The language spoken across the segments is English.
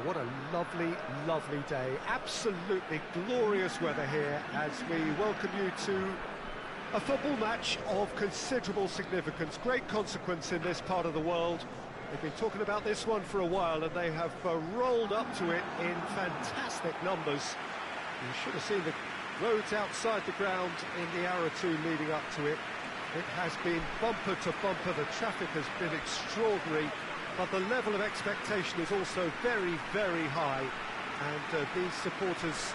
What a lovely, lovely day. Absolutely glorious weather here as we welcome you to a football match of considerable significance, great consequence in this part of the world. They've been talking about this one for a while and they have rolled up to it in fantastic numbers. You should have seen the roads outside the ground in the hour or two leading up to it. It has been bumper to bumper, the traffic has been extraordinary, but the level of expectation is also very, very high. And these supporters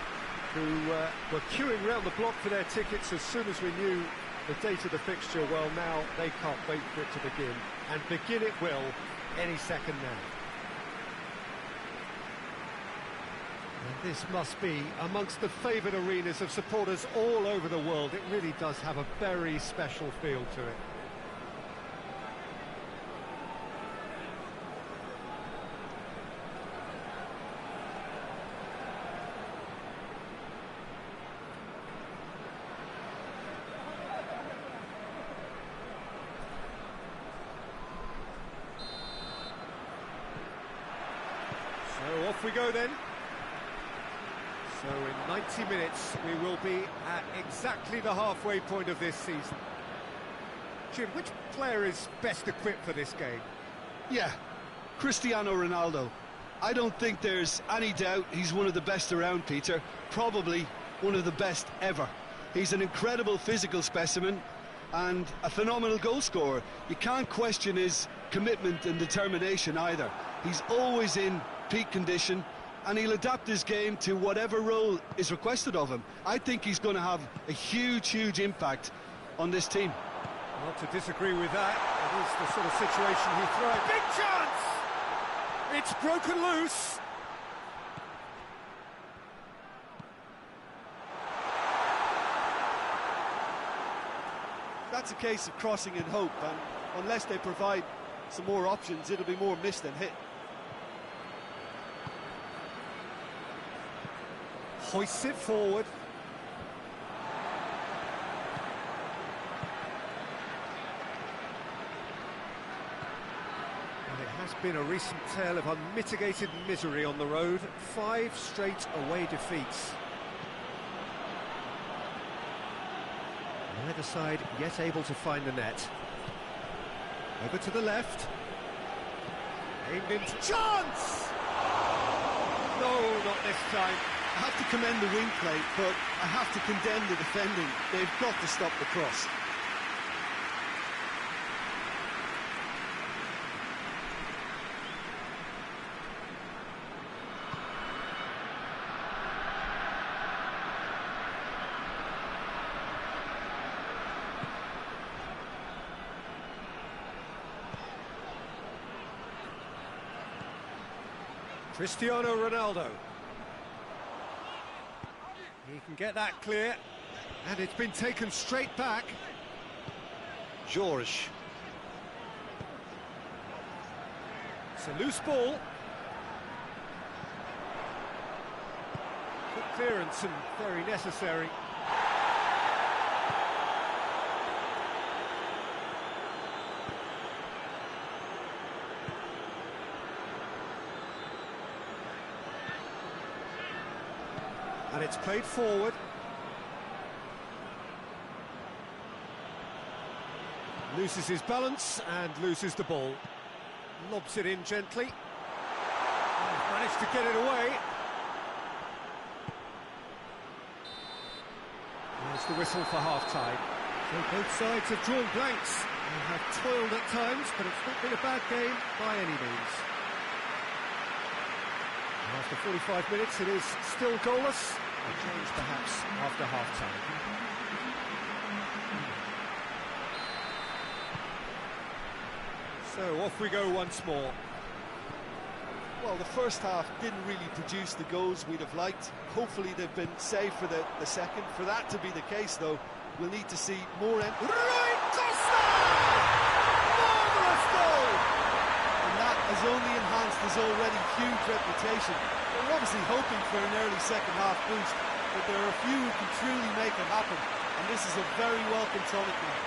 who were queuing around the block for their tickets as soon as we knew the date of the fixture, well, now they can't wait for it to begin. And begin it will any second now. And this must be amongst the favoured arenas of supporters all over the world. It really does have a very special feel to it. So off we go then. So in 90 minutes we will be at exactly the halfway point of this season. Jim, which player is best equipped for this game? Yeah, Cristiano Ronaldo. I don't think there's any doubt he's one of the best around, Peter. Probably one of the best ever. He's an incredible physical specimen and a phenomenal goal scorer. You can't question his commitment and determination either. He's always in peak condition, and he'll adapt his game to whatever role is requested of him. I think he's going to have a huge, huge impact on this team. Not to disagree with that. It is the sort of situation he thrives. Big chance! It's broken loose. That's a case of crossing in hope, and unless they provide some more options, it'll be more missed than hit. Hoists it forward. And it has been a recent tale of unmitigated misery on the road. 5 straight away defeats. Neither side yet able to find the net. Over to the left. Aimed into chance! No, not this time. I have to commend the wing play, but I have to condemn the defending. They've got to stop the cross. Cristiano Ronaldo. He can get that clear, and it's been taken straight back. George. It's a loose ball. Good clearance and very necessary. And it's played forward. Loses his balance and loses the ball. Lobs it in gently. And managed to get it away. There's the whistle for half-time. So both sides have drawn blanks and have toiled at times, but it's not been a bad game by any means. After 45 minutes, it is still goalless. A change perhaps after half-time. So off we go once more. Well, the first half didn't really produce the goals we'd have liked. Hopefully they've been saved for the second. For that to be the case, though, we'll need to see more... Right, Costa! Marvellous goal! And that has only enhanced his already huge reputation. We're obviously hoping for an early second-half boost, but there are a few who can truly make it happen, and this is a very welcome tonic now.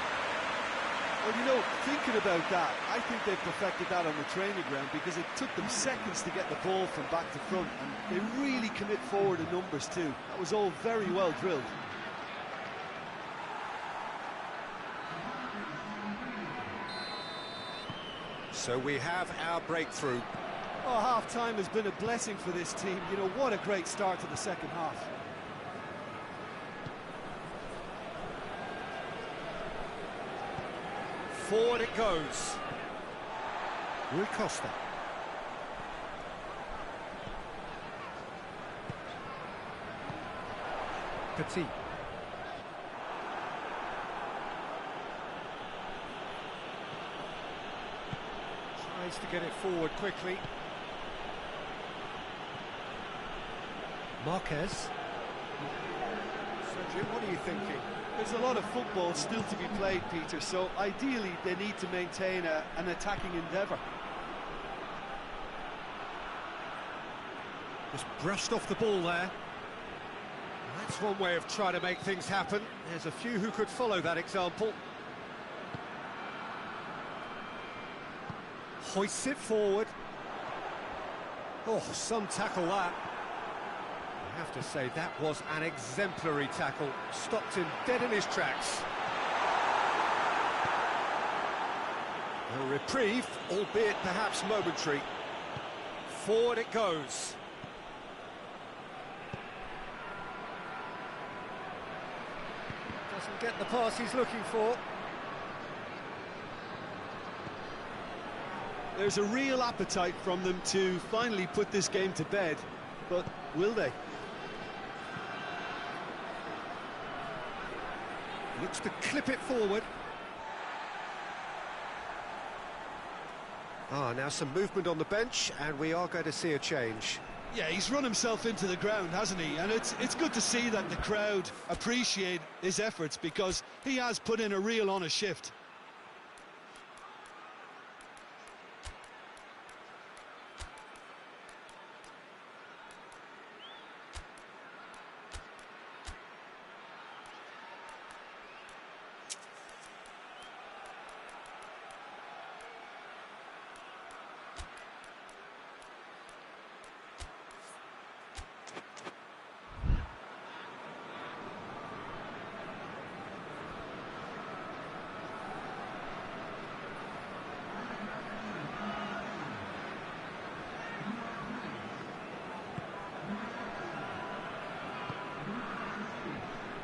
Well, you know, thinking about that, I think they perfected that on the training ground because it took them seconds to get the ball from back to front, and they really commit forward in numbers too. That was all very well drilled. So we have our breakthrough. Oh, half-time has been a blessing for this team. You know, what a great start to the second half. Forward it goes. Rui Costa. Petit. Tries to get it forward quickly. Marquez. Sergio, what are you thinking? There's a lot of football still to be played, Peter, so ideally they need to maintain an attacking endeavour. Just brushed off the ball there. That's one way of trying to make things happen. There's a few who could follow that example. Hoists it forward. Oh, some tackle that. I have to say, that was an exemplary tackle. Stopped him dead in his tracks. A reprieve, albeit perhaps momentary. Forward it goes. Doesn't get the pass he's looking for. There's a real appetite from them to finally put this game to bed, but will they? Looks to clip it forward. Now some movement on the bench, and we are going to see a change. Yeah, he's run himself into the ground, hasn't he? And it's good to see that the crowd appreciate his efforts because he has put in a real honest shift.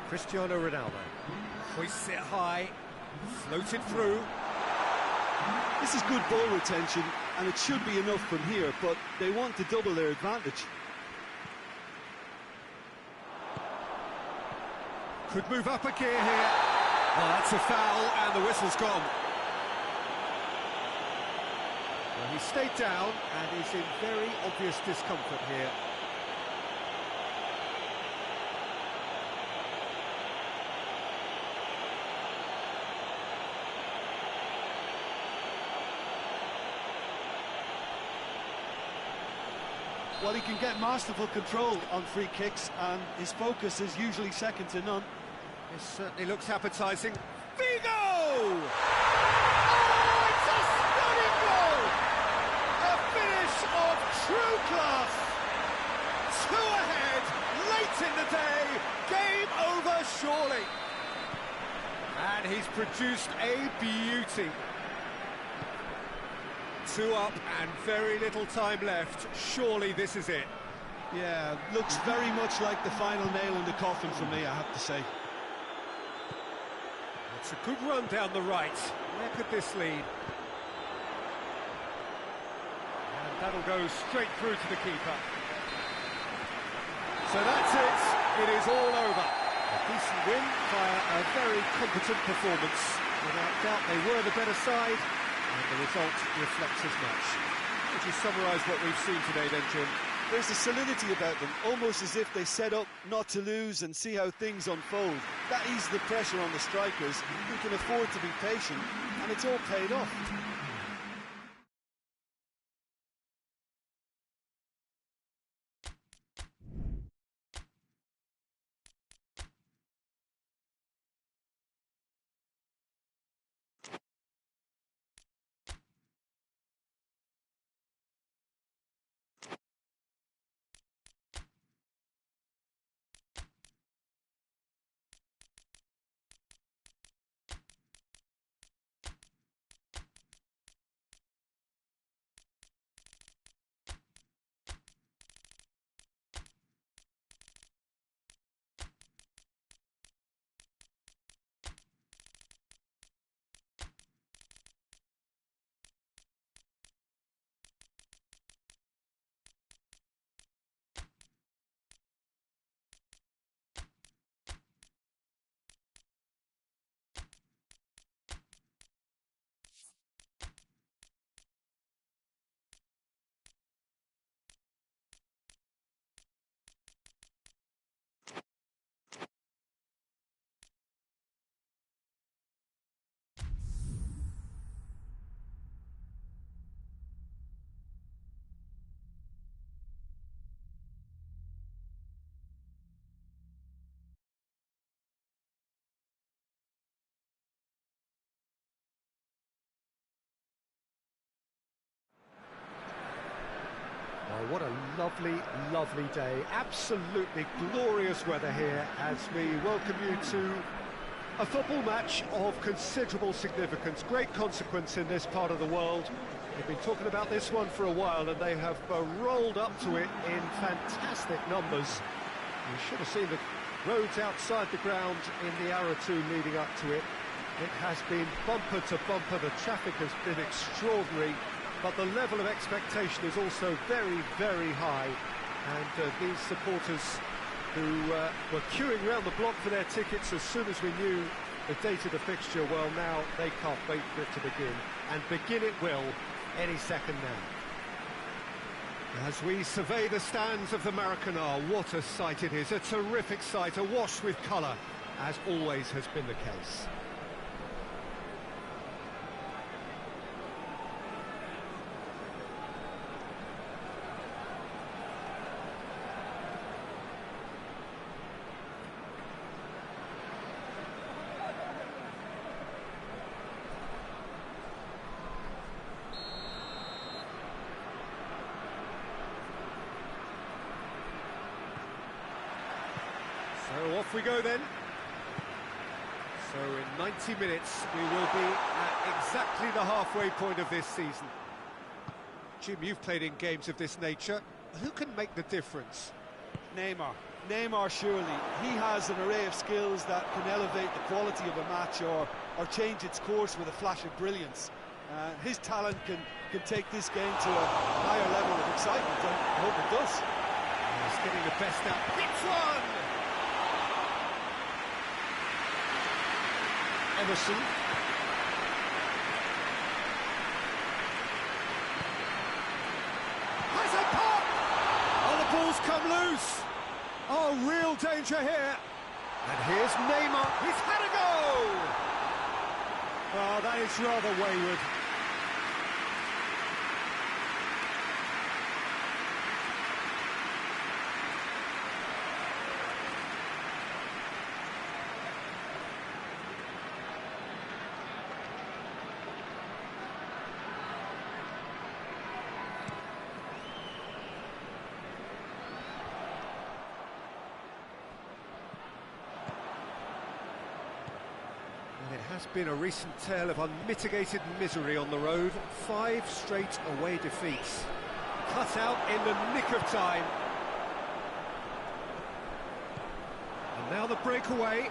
Cristiano Ronaldo hoists it high, floated through. This is good ball retention, and it should be enough from here, but they want to double their advantage. Could move up a gear here. Well, that's a foul, and the whistle's gone. Well, he stayed down, and he's in very obvious discomfort here. Well, he can get masterful control on free kicks, and his focus is usually second to none. This certainly looks appetising. Vigo! Oh, it's a stunning goal! A finish of true class! Two ahead, late in the day, game over surely. And he's produced a beauty. Two up and very little time left. Surely this is it. Yeah, looks very much like the final nail in the coffin for me, I have to say. It's a good run down the right. Where could this lead? And that'll go straight through to the keeper. So that's it. It is all over. A decent win via a very competent performance. Without doubt, they were the better side. And the result reflects as much. Would you summarise what we've seen today then, Jim? There's a solidity about them, almost as if they set up not to lose and see how things unfold. That eases the pressure on the strikers, who can afford to be patient, and it's all paid off. Well, what a lovely, lovely day. Absolutely glorious weather here as we welcome you to a football match of considerable significance, great consequence in this part of the world. We've been talking about this one for a while and they have rolled up to it in fantastic numbers. You should have seen the roads outside the ground in the hour or two leading up to it. It has been bumper to bumper, the traffic has been extraordinary, but the level of expectation is also very, very high. And these supporters who were queuing around the block for their tickets as soon as we knew the date of the fixture, well, now they can't wait for it to begin. And begin it will any second now. As we survey the stands of the Maracanã, what a sight it is. A terrific sight, awash with colour, as always has been the case. So off we go then. So in 90 minutes we will be at exactly the halfway point of this season. Jim, you've played in games of this nature. Who can make the difference? Neymar surely. He has an array of skills that can elevate the quality of a match or change its course with a flash of brilliance. His talent can take this game to a higher level of excitement, and I hope it does. He's getting the best out. Hits one! Emerson. Has a pop! Oh, the ball's come loose! Oh, real danger here. And here's Neymar. He's had a go! Oh, that is rather wayward. It has been a recent tale of unmitigated misery on the road. 5 straight away defeats. Cut out in the nick of time. And now the breakaway.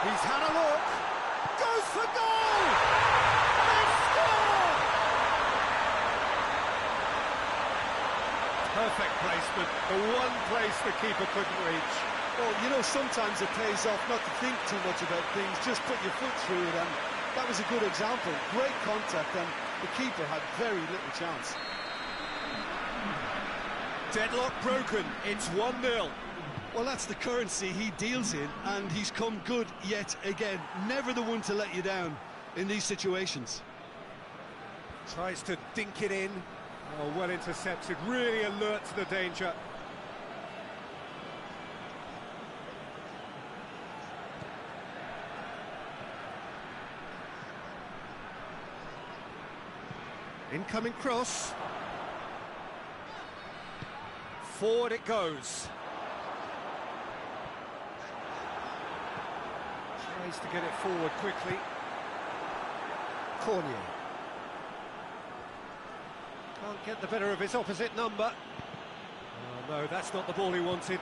He's had a look. Goes for goal! They score! Perfect placement, the one place the keeper couldn't reach. Well, you know, sometimes it pays off not to think too much about things, just put your foot through it, and that was a good example. Great contact, and the keeper had very little chance. Deadlock broken, it's 1-0. Well, that's the currency he deals in, and he's come good yet again. Never the one to let you down in these situations. Tries to dink it in. Oh, well intercepted, really alert to the danger. Incoming cross. Forward it goes. Tries to get it forward quickly. Torneo. Can't get the better of his opposite number. Oh no, that's not the ball he wanted.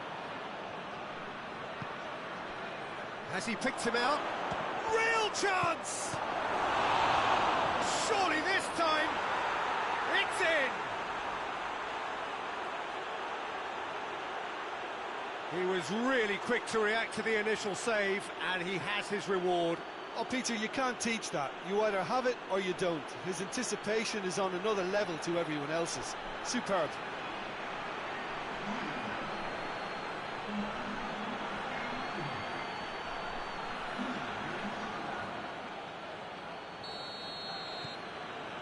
Has he picked him out? Real chance! Surely this time, it's in! He was really quick to react to the initial save, and he has his reward. Oh, Peter, you can't teach that. You either have it or you don't. His anticipation is on another level to everyone else's. Superb.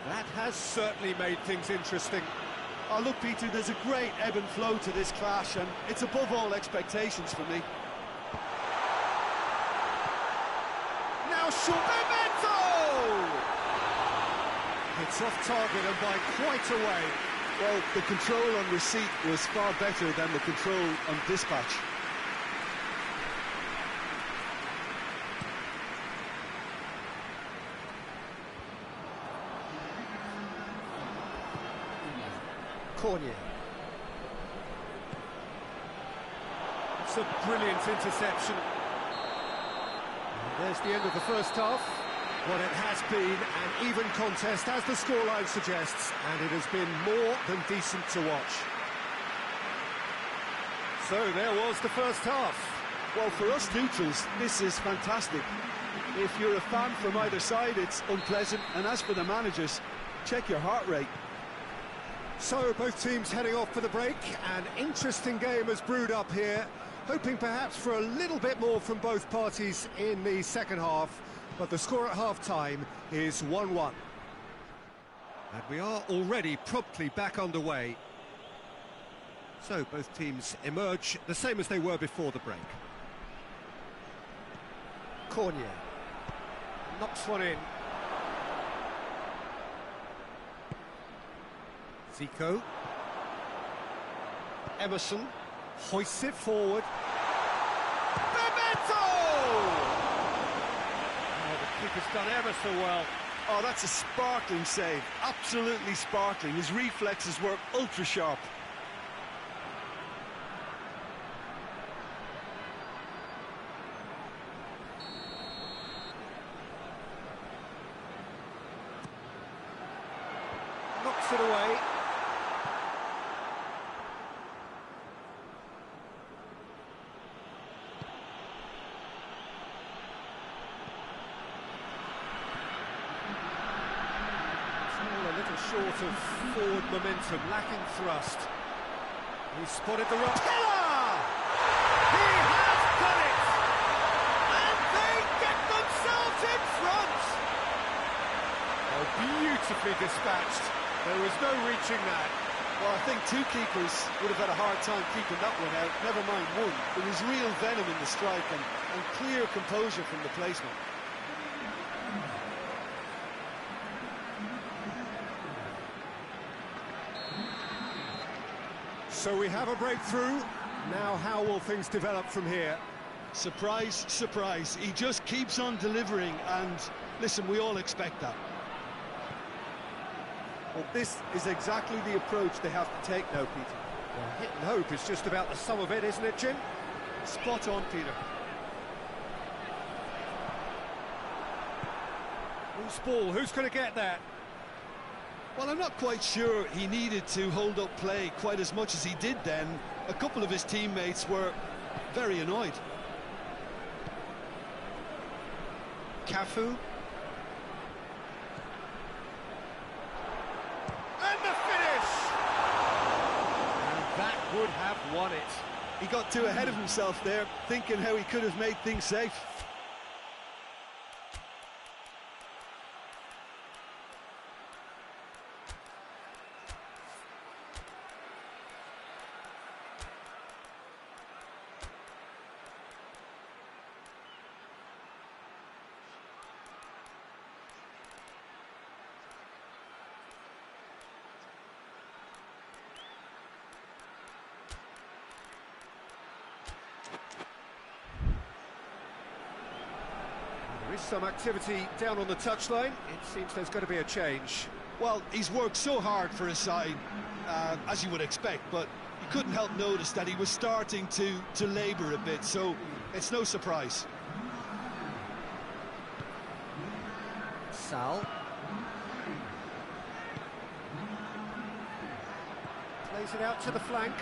That has certainly made things interesting. Oh, look, Peter, there's a great ebb and flow to this clash, and it's above all expectations for me. Now Memento! It's off target and by quite a way. Well, the control on receipt was far better than the control on dispatch. Torneo. It's a brilliant interception. And there's the end of the first half. What it has been an even contest, as the scoreline suggests, and it has been more than decent to watch. So there was the first half. Well, for us neutrals, this is fantastic. If you're a fan from either side, it's unpleasant, and as for the managers, check your heart rate. So both teams heading off for the break. An interesting game has brewed up here, hoping perhaps for a little bit more from both parties in the second half, but the score at half-time is 1-1. And we are already promptly back underway. So both teams emerge the same as they were before the break. Cornier knocks one in. Zico. Emerson hoists it forward. Bebeto! Oh, the keeper's done ever so well. Oh, that's a sparkling save. Absolutely sparkling. His reflexes were ultra-sharp. Knocks it away. Short of forward momentum, lacking thrust. He spotted the rock. Killer! He has done it! And they get themselves in front! Oh, beautifully dispatched. There was no reaching that. Well, I think two keepers would have had a hard time keeping that one out, never mind one. There was real venom in the strike and clear composure from the placement. So we have a breakthrough. Now how will things develop from here? Surprise, surprise. He just keeps on delivering, and listen, we all expect that. Well, this is exactly the approach they have to take now, Peter. Well, hit and hope is just about the sum of it, isn't it, Jim? Spot on, Peter. Loose ball, who's going to get that? Well, I'm not quite sure he needed to hold up play quite as much as he did then. A couple of his teammates were very annoyed. Cafu. And the finish! And that would have won it. He got too ahead of himself there, thinking how he could have made things safe. There is some activity down on the touchline. It seems there's going to be a change. Well, he's worked so hard for his side, as you would expect, but you couldn't help notice that he was starting to labour a bit, so it's no surprise. Sal. Plays it out to the flank.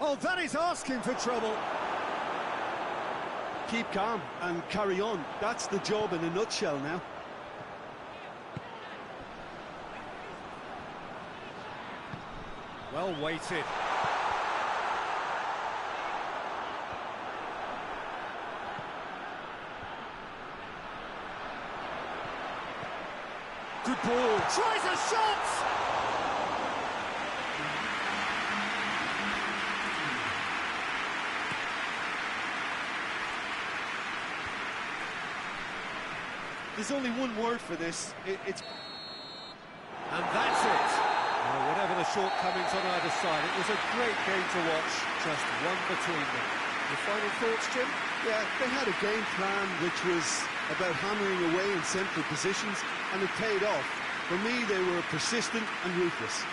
Oh, that is asking for trouble. Keep calm and carry on. That's the job in a nutshell now. Well weighted. Good ball. Tries a shot! there's only one word for this. It's... And that's it. Well, whatever the shortcomings on either side, it was a great game to watch, just one between them. Your final thoughts, Jim? Yeah, they had a game plan which was about hammering away in central positions, and it paid off. For me, they were persistent and ruthless.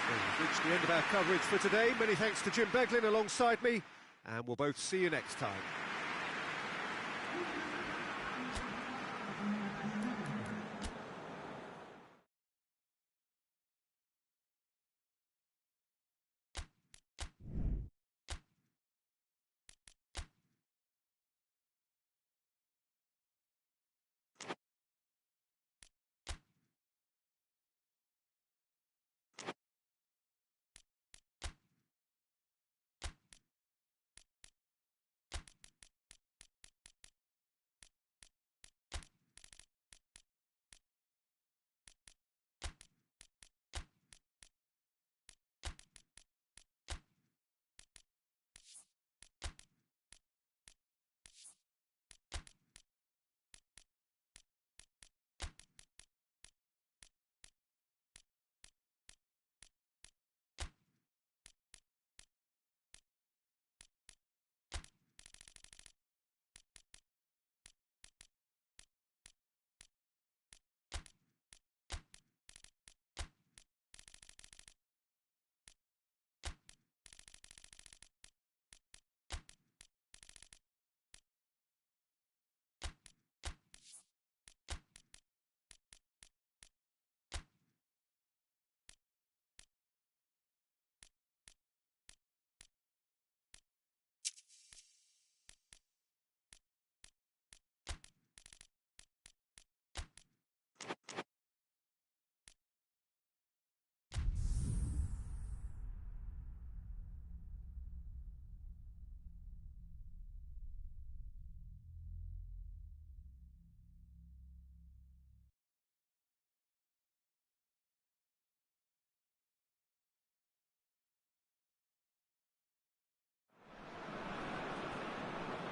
Well, we've reached the end of our coverage for today. Many thanks to Jim Beglin alongside me, and we'll both see you next time.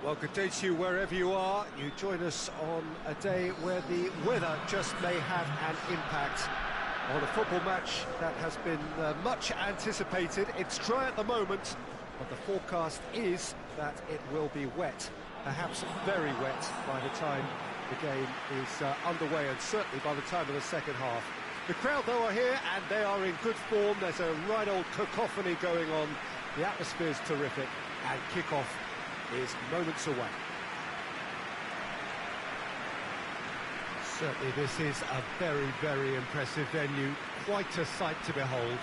Well, good day to you wherever you are. You join us on a day where the weather just may have an impact on a football match that has been much anticipated. It's dry at the moment, but the forecast is that it will be wet, perhaps very wet by the time the game is underway, and certainly by the time of the second half. The crowd, though, are here, and they are in good form. There's a right old cacophony going on. The atmosphere's terrific, and kick-off is moments away. Certainly this is a very, very impressive venue, quite a sight to behold.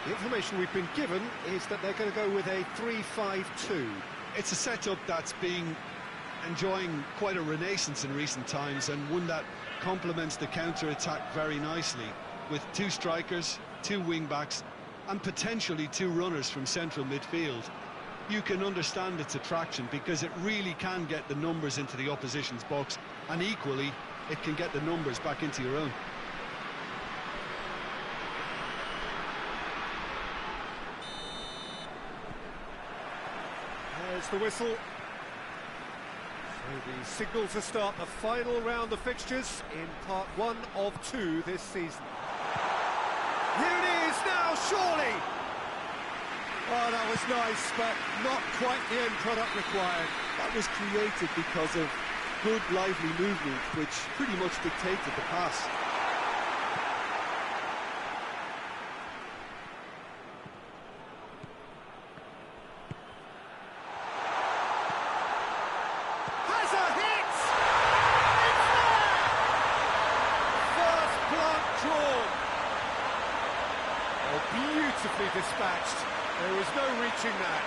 The information we've been given is that they're going to go with a 3-5-2. It's a setup that's been enjoying quite a renaissance in recent times, and one that complements the counter-attack very nicely, with two strikers, two wing-backs, and potentially two runners from central midfield. You can understand its attraction because it really can get the numbers into the opposition's box, and equally it can get the numbers back into your own. There's the whistle. So the signal to start the final round of fixtures in part 1 of 2 this season. Here it is now, surely! Oh, that was nice, but not quite the end product required. That was created because of good, lively movement, which pretty much dictated the pass. Has a hit! It's there! First blood drawn. Oh, beautifully dispatched. There was no reaching that.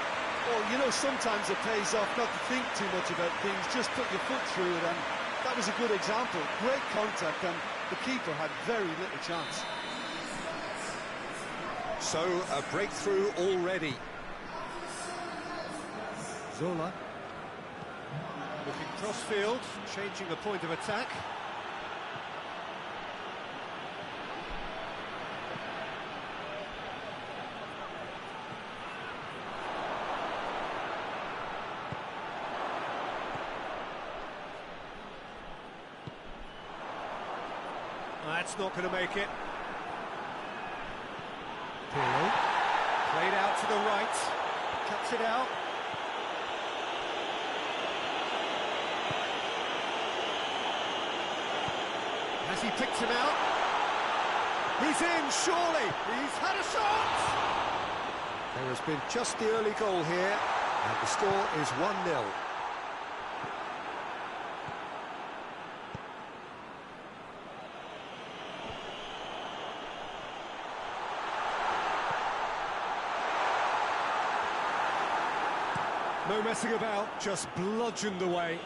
Well, you know, sometimes it pays off not to think too much about things, just put your foot through it, and that was a good example. Great contact, and the keeper had very little chance. So, a breakthrough already. Zola. Looking cross-field, changing the point of attack. That's not going to make it. Pirlo. Played out to the right. Cuts it out. Has he picked him out? He's in, surely. He's had a shot! There has been just the early goal here, and the score is 1-0. No messing about, just bludgeoned away.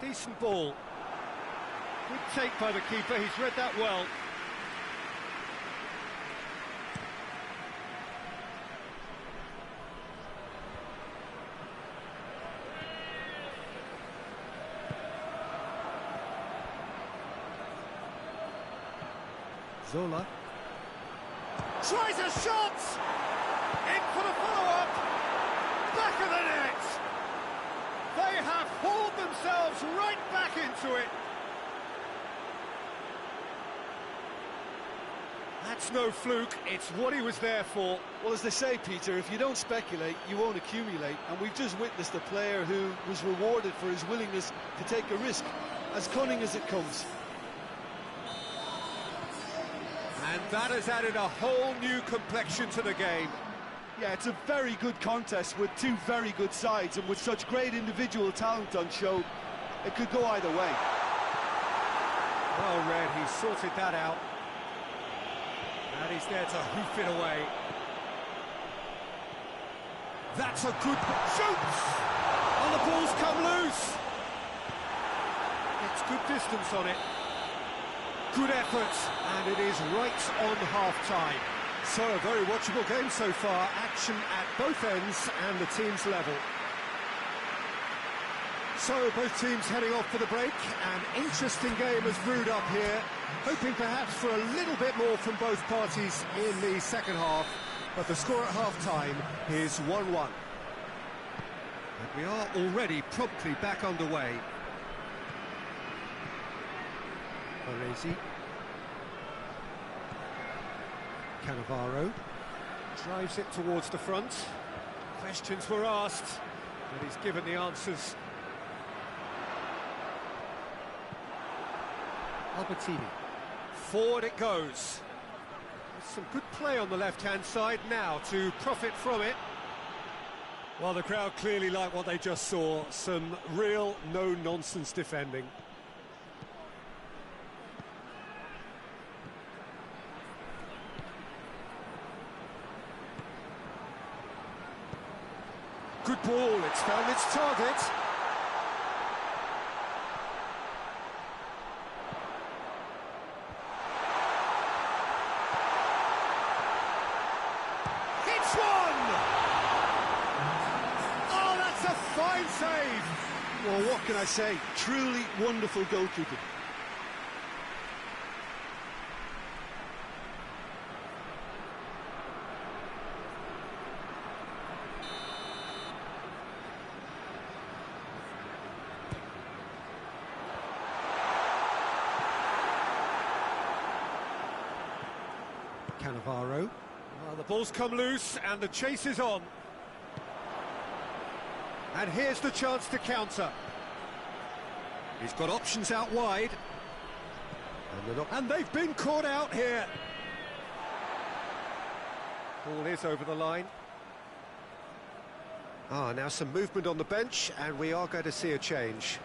Decent ball. Good take by the keeper, he's read that well. Zola. Tries a shot! In for the follow-up! Back of the net! They have hauled themselves right back into it! That's no fluke, it's what he was there for. Well, as they say, Peter, if you don't speculate, you won't accumulate. And we've just witnessed a player who was rewarded for his willingness to take a risk, as cunning as it comes. And that has added a whole new complexion to the game. Yeah, it's a very good contest with two very good sides, and with such great individual talent on show, it could go either way. Well read, he sorted that out. And he's there to hoof it away. That's a good shoots! And the ball's come loose! It's good distance on it. Good effort, and it is right on half-time. So, a very watchable game so far. Action at both ends and the team's level. So, both teams heading off for the break. An interesting game has brewed up here. Hoping perhaps for a little bit more from both parties in the second half. But the score at half-time is 1-1. And we are already promptly back underway. Baresi. Cannavaro drives it towards the front. Questions were asked, but he's given the answers. Albertini. Forward it goes. Some good play on the left-hand side now to profit from it. Well, the crowd clearly like what they just saw. Some real no-nonsense defending. Good ball, it's found its target. It's one! Oh, that's a fine save! Well, what can I say? Truly wonderful goalkeeping. Cannavaro. Well, the ball's come loose and the chase is on. And here's the chance to counter. He's got options out wide. And they've been caught out here. Ball is over the line. Now some movement on the bench, and we are going to see a change.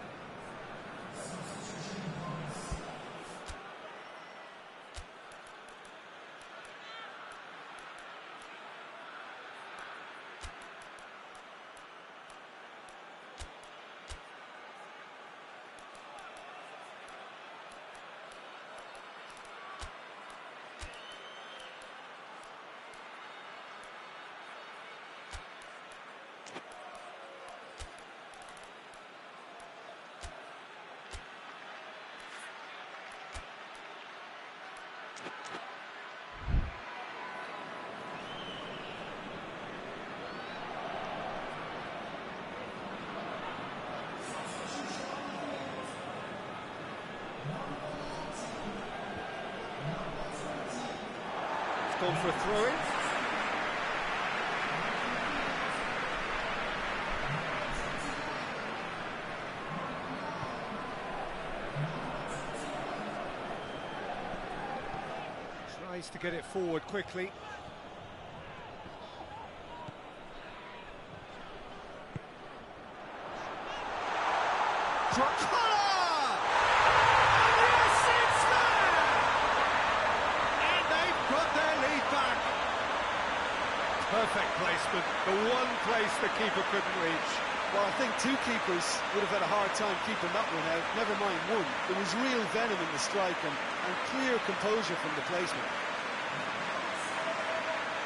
gone for a throw-in. Tries to get it forward quickly. Perfect placement, the one place the keeper couldn't reach. Well, I think two keepers would have had a hard time keeping that one out, never mind one. There was real venom in the strike and clear composure from the placement.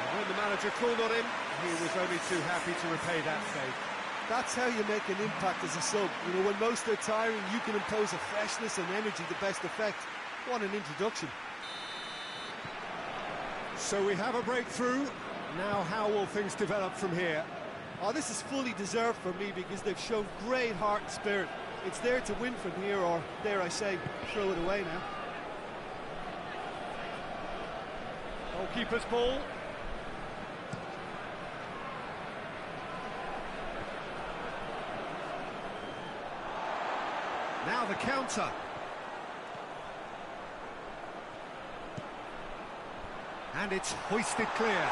And when the manager called on him, he was only too happy to repay that favour. That's how you make an impact as a sub. You know, when most are tiring, you can impose a freshness and energy to best effect. What an introduction. So we have a breakthrough. Now how will things develop from here? Oh, this is fully deserved for me because they've shown great heart and spirit. It's there to win from here, or dare I say, throw it away now. Goalkeeper's ball. Now the counter. And it's hoisted clear.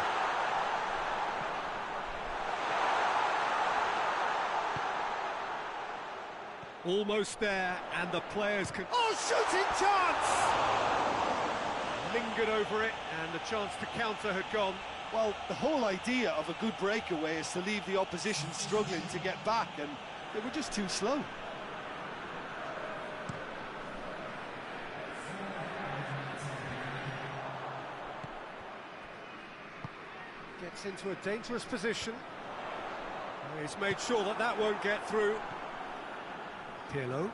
Almost there, and the players can... Oh, shooting chance! Lingered over it, and the chance to counter had gone. Well, the whole idea of a good breakaway is to leave the opposition struggling to get back, and they were just too slow. Gets into a dangerous position. He's made sure that that won't get through. Pirlo.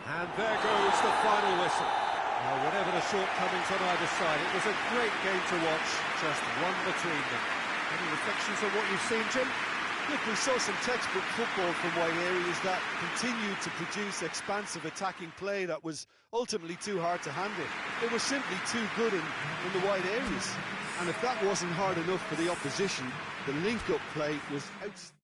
And there goes the final whistle. Now, whatever the shortcomings on either side, it was a great game to watch, just one between them. Any reflections on what you've seen, Jim? Look, we saw some textbook football from wide areas that continued to produce expansive attacking play that was ultimately too hard to handle. They were simply too good in the wide areas. And if that wasn't hard enough for the opposition, the link-up play was outstanding.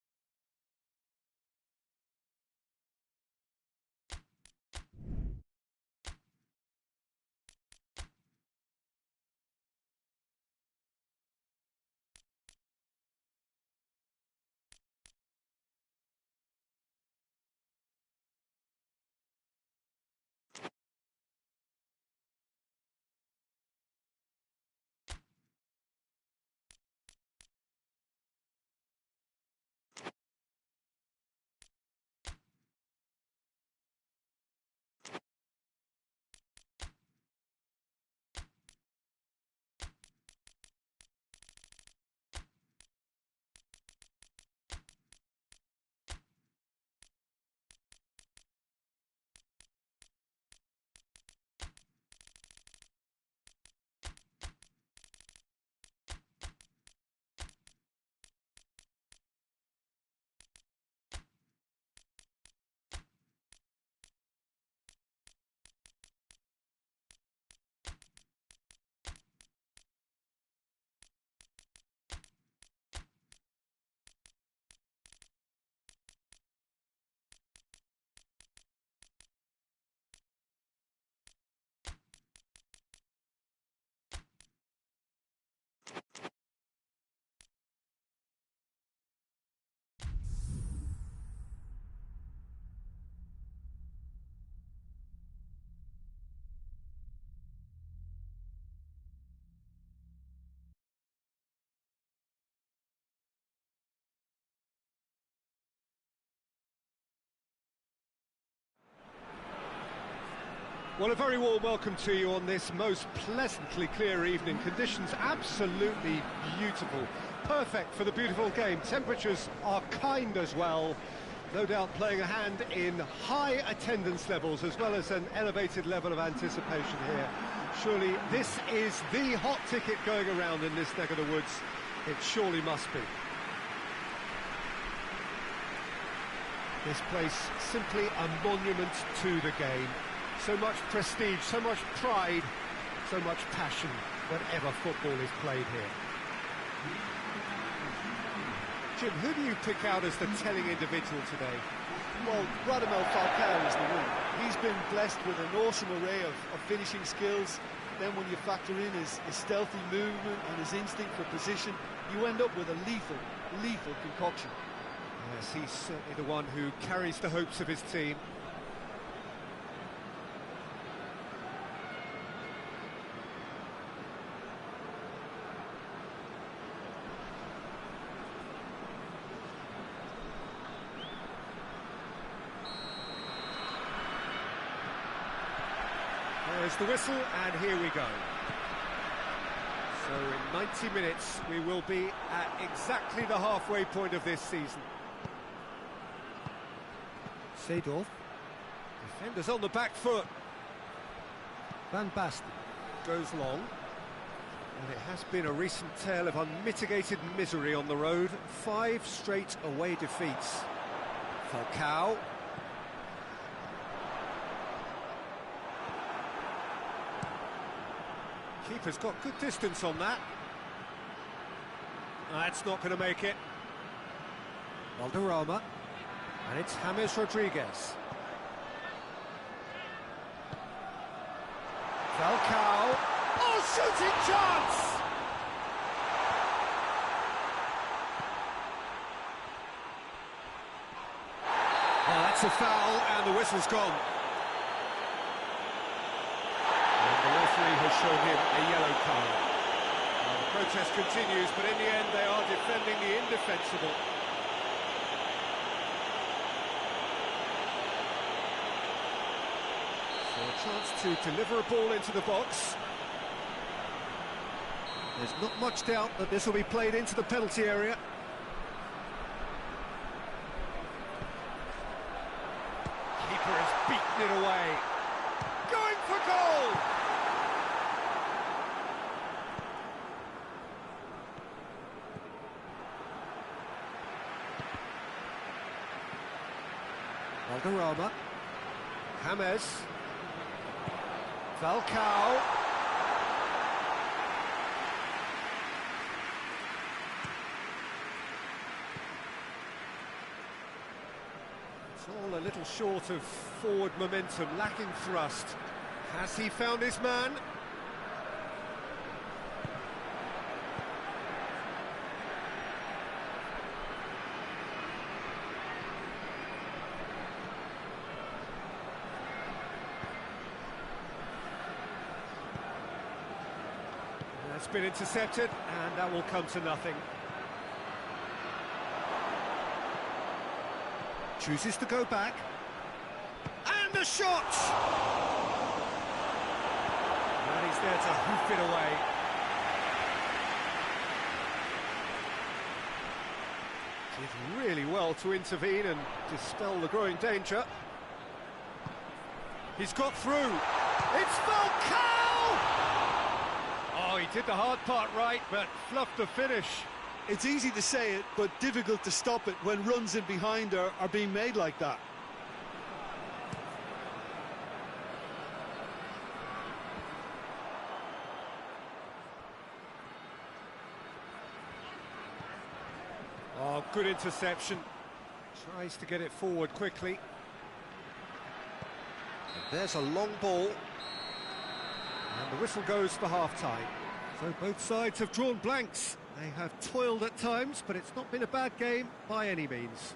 Well, a very warm welcome to you on this most pleasantly clear evening. Conditions absolutely beautiful. Perfect for the beautiful game. Temperatures are kind as well. No doubt playing a hand in high attendance levels as well as an elevated level of anticipation here. Surely this is the hot ticket going around in this neck of the woods. It surely must be. This place simply a monument to the game. So much prestige, so much pride, so much passion whenever football is played here. Jim, who do you pick out as the telling individual today? Well, Radamel Falcao is the one. He's been blessed with an awesome array of finishing skills. Then when you factor in his stealthy movement and his instinct for position, you end up with a lethal concoction. Yes, he's certainly the one who carries the hopes of his team. There's the whistle, and here we go. So in 90 minutes, we will be at exactly the halfway point of this season. Seedorf. Defenders on the back foot. Van Basten goes long. And it has been a recent tale of unmitigated misery on the road. 5 straight away defeats. Falcao. Keeper's got good distance on that. That's not going to make it. Valderrama. And it's James Rodriguez. Falcao. Oh, shooting chance! Oh, that's a foul, and the whistle's gone. The referee has shown him a yellow card. Well, the protest continues, but in the end they are defending the indefensible. So a chance to deliver a ball into the box. There's not much doubt that this will be played into the penalty area. Keeper has beaten it away. Going for goal! Valderrama. James. Falcao. It's all a little short of forward momentum, lacking thrust. Has he found his man? That's been intercepted, and that will come to nothing. Chooses to go back. And the shot! And he's there to hoof it away. Did really well to intervene and dispel the growing danger. He's got through. It's Falcao! Oh, he did the hard part right, but fluffed the finish. It's easy to say it, but difficult to stop it when runs in behind are being made like that. Oh, good interception. Tries to get it forward quickly. And there's a long ball. And the whistle goes for half-time. So both sides have drawn blanks. They have toiled at times, but it's not been a bad game by any means.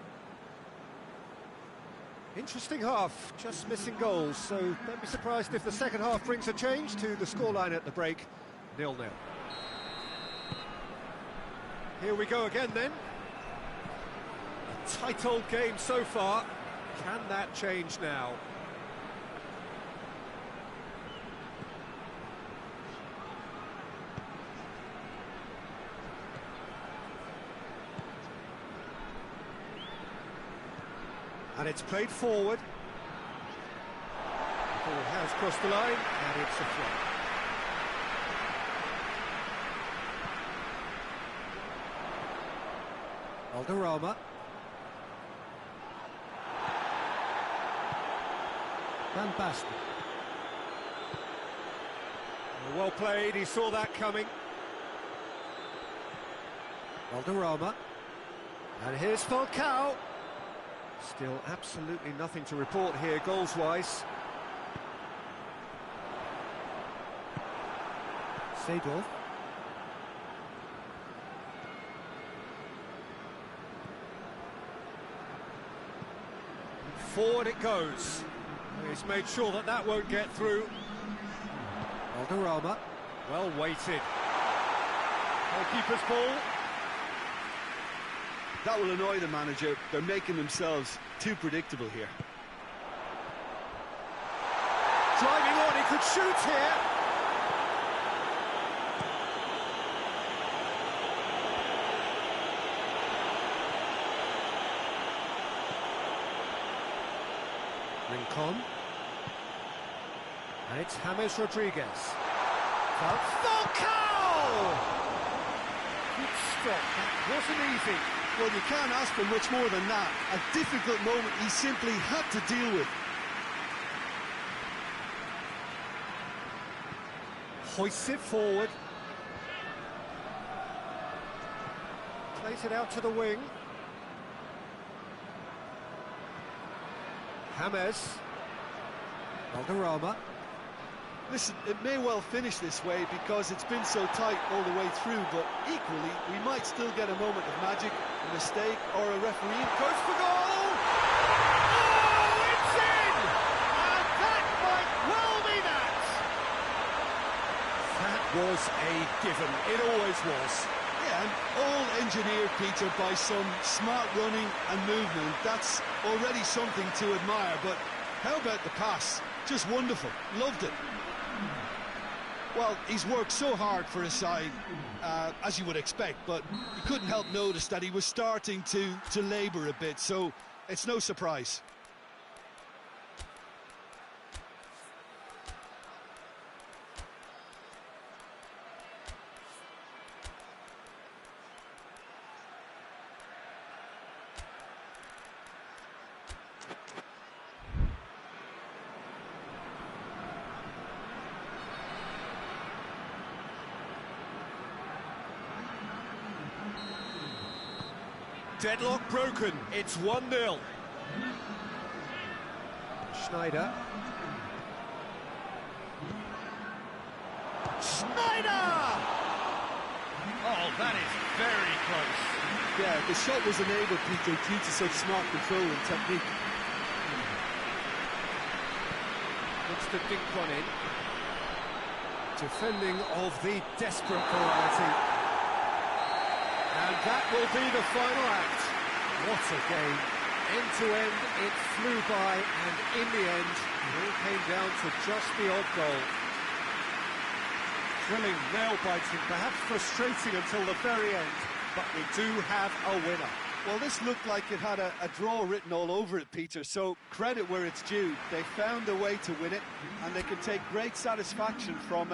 Interesting half, just missing goals, so don't be surprised if the second half brings a change to the scoreline at the break, 0-0. Here we go again then. A tight old game so far. Can that change now? And it's played forward. The ball has crossed the line, and it's a throw. Valderrama. Van Basten. Well played, he saw that coming. Valderrama. And here's Falcao. Still absolutely nothing to report here, goals-wise. Seedorf. Forward it goes. He's made sure that that won't get through. Valderrama. Well weighted. Goalkeeper's ball. That will annoy the manager. They're making themselves too predictable here. Driving on, he could shoot here. Rincon. And it's James Rodriguez. Falcao! Good stop, that wasn't easy. Well, you can't ask for much more than that. A difficult moment he simply had to deal with. Hoists it forward. Plays it out to the wing. James. Valderrama. Listen, it may well finish this way because it's been so tight all the way through, but equally, we might still get a moment of magic, a mistake, or a referee goes for goal! Oh, it's in! And that might well be that! That was a given, it always was. Yeah, and all engineered, Peter, by some smart running and movement. That's already something to admire, but how about the pass? Just wonderful, loved it. Well, he's worked so hard for his side, as you would expect, but you couldn't help notice that he was starting to labour a bit, so it's no surprise. Deadlock broken, it's 1-0. Schneider. Schneider! Oh, that is very close. Yeah, the shot was enabled, Peter, due to such smart control and technique. Looks to dink one in. Defending of the desperate variety. And that will be the final act. What a game. End to end, it flew by, and in the end, it all came down to just the odd goal. Thrilling, nail-biting, perhaps frustrating until the very end, but we do have a winner. Well, this looked like it had a draw written all over it, Peter, so credit where it's due. They found a way to win it, and they can take great satisfaction from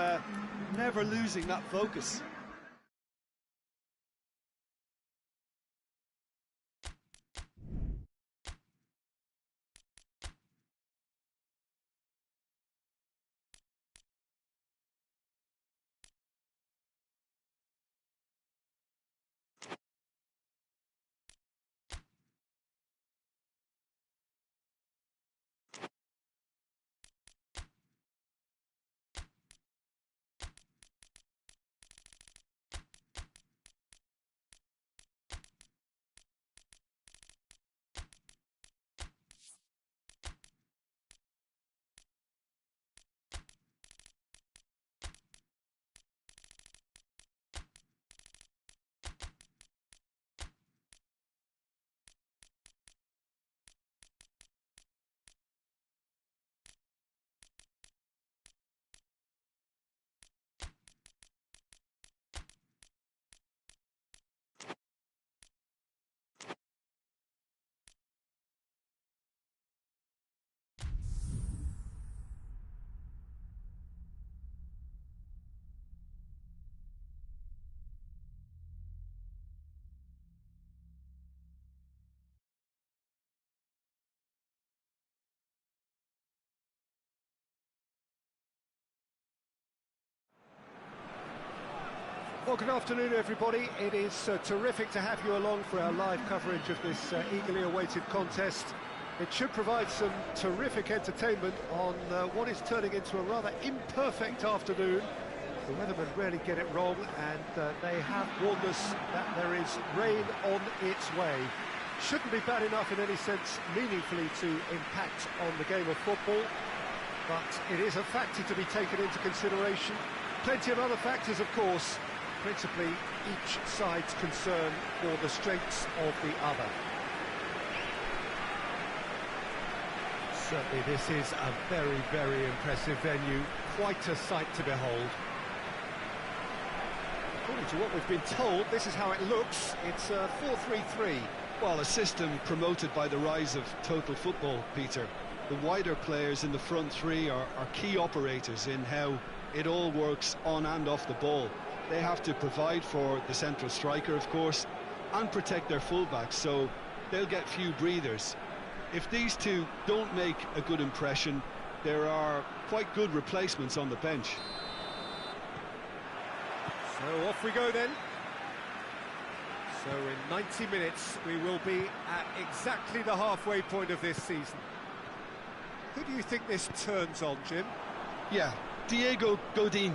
never losing that focus. Well, good afternoon, everybody. It is terrific to have you along for our live coverage of this eagerly awaited contest. It should provide some terrific entertainment on what is turning into a rather imperfect afternoon. The weathermen rarely get it wrong, and they have warned us that there is rain on its way. Shouldn't be bad enough in any sense meaningfully to impact on the game of football, but it is a factor to be taken into consideration. Plenty of other factors, of course, principally each side's concern for the strengths of the other. Certainly this is a very, very impressive venue, quite a sight to behold. According to what we've been told, this is how it looks. It's 4-3-3. Well, a system promoted by the rise of total football, Peter. The wider players in the front three are key operators in how it all works on and off the ball. They have to provide for the central striker, of course, and protect their fullbacks, so they'll get few breathers. If these two don't make a good impression, there are quite good replacements on the bench. So off we go then. So in 90 minutes we will be at exactly the halfway point of this season. Who do you think this turns on, Jim? Yeah, Diego Godin,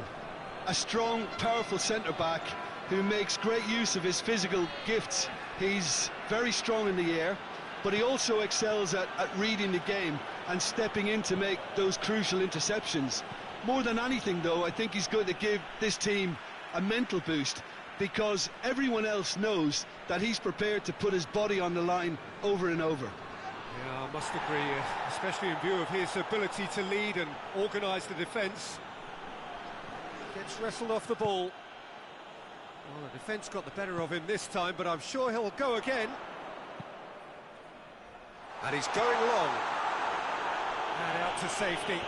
a strong, powerful centre-back who makes great use of his physical gifts. He's very strong in the air, but he also excels at reading the game and stepping in to make those crucial interceptions. More than anything, though, I think he's going to give this team a mental boost, because everyone else knows that he's prepared to put his body on the line over and over. Yeah, I must agree, especially in view of his ability to lead and organise the defence. Gets wrestled off the ball. Well, the defence got the better of him this time, but I'm sure he'll go again. And he's going long. And out to safety.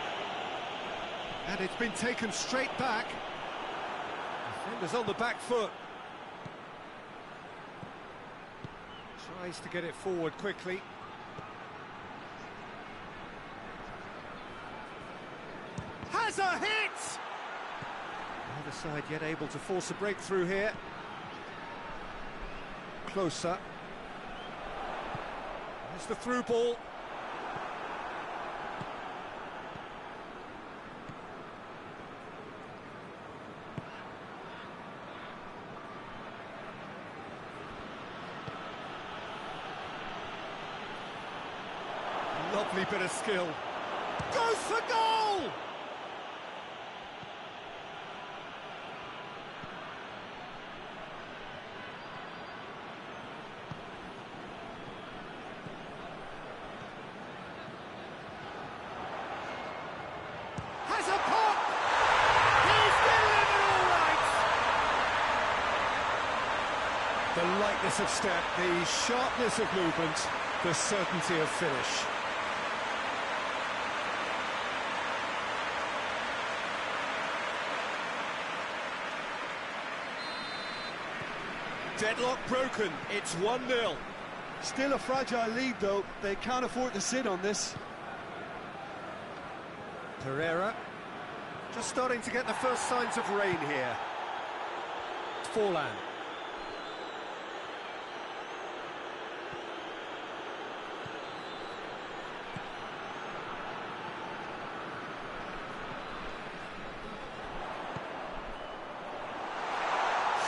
And it's been taken straight back. Defender's on the back foot. Tries to get it forward quickly. Has a hit! Neither side yet able to force a breakthrough here. Closer. There's the through ball. Lovely bit of skill. Goes for goal! Has a pop! He's delivered all right! The lightness of step, the sharpness of movement, the certainty of finish. Deadlock broken, it's 1-0. Still a fragile lead, though. They can't afford to sit on this. Pereira, just starting to get the first signs of rain here. Forlan.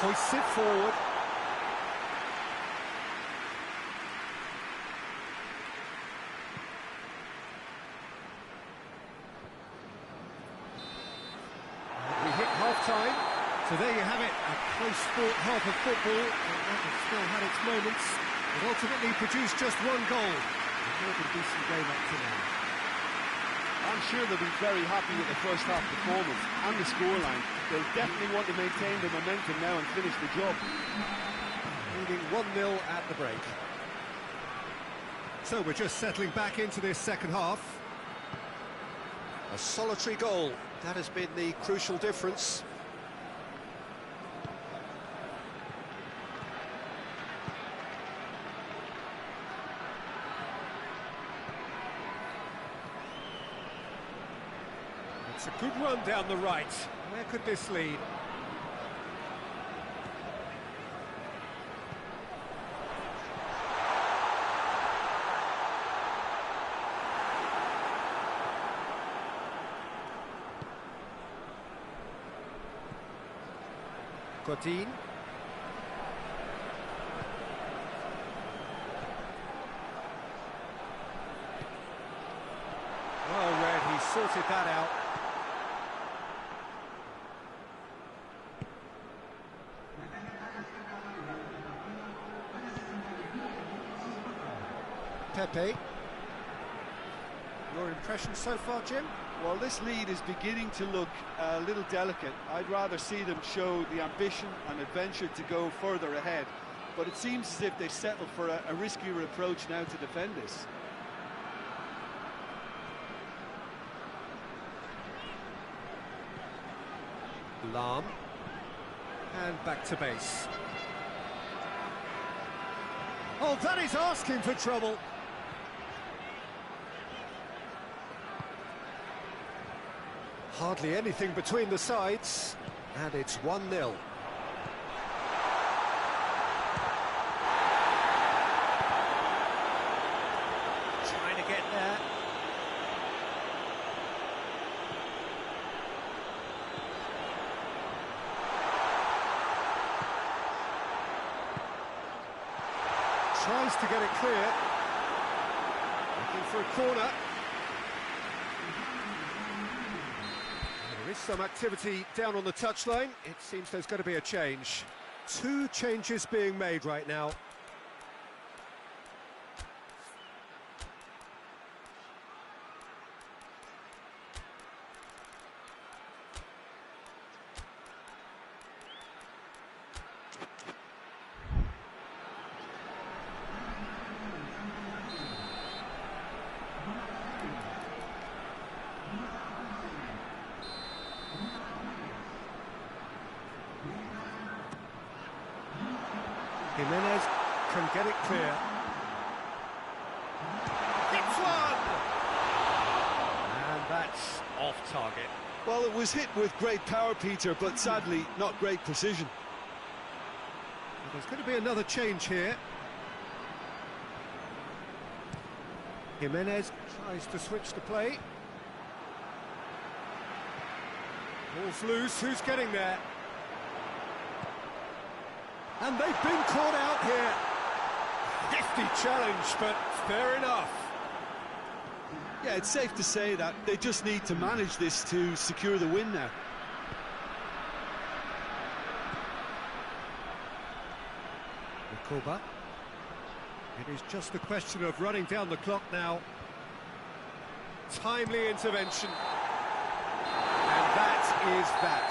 Hoists it forward. Time. So there you have it, a close-fought half of football, and that has still had its moments. It ultimately produced just one goal. A more than decent game up to now. I'm sure they'll be very happy with the first half performance and the scoreline. They'll definitely want to maintain the momentum now and finish the job. Leading 1-0 at the break. So we're just settling back into this second half. A solitary goal, that has been the crucial difference. It's a good run down the right. Where could this lead? Godin. Well read, he sorted that out. Pepe. Your impression so far, Jim? Well, this lead is beginning to look a little delicate. I'd rather see them show the ambition and adventure to go further ahead. But it seems as if they've settled for a riskier approach now to defend this. Lam. And back to base. Oh, that is asking for trouble. Hardly anything between the sides, and it's 1-0. Trying to get there. Tries to get it clear. Looking for a corner. There is some activity down on the touchline. It seems there's going to be a change. 2 changes being made right now. Jimenez can get it clear. Hits one! And that's off target. Well, it was hit with great power, Peter, but sadly, not great precision. Well, there's going to be another change here. Jimenez tries to switch the play. Ball's loose, who's getting there? And they've been caught out here. Hefty challenge, but fair enough. Yeah, it's safe to say that they just need to manage this to secure the win now. Koba. It is just a question of running down the clock now. Timely intervention. And that is that.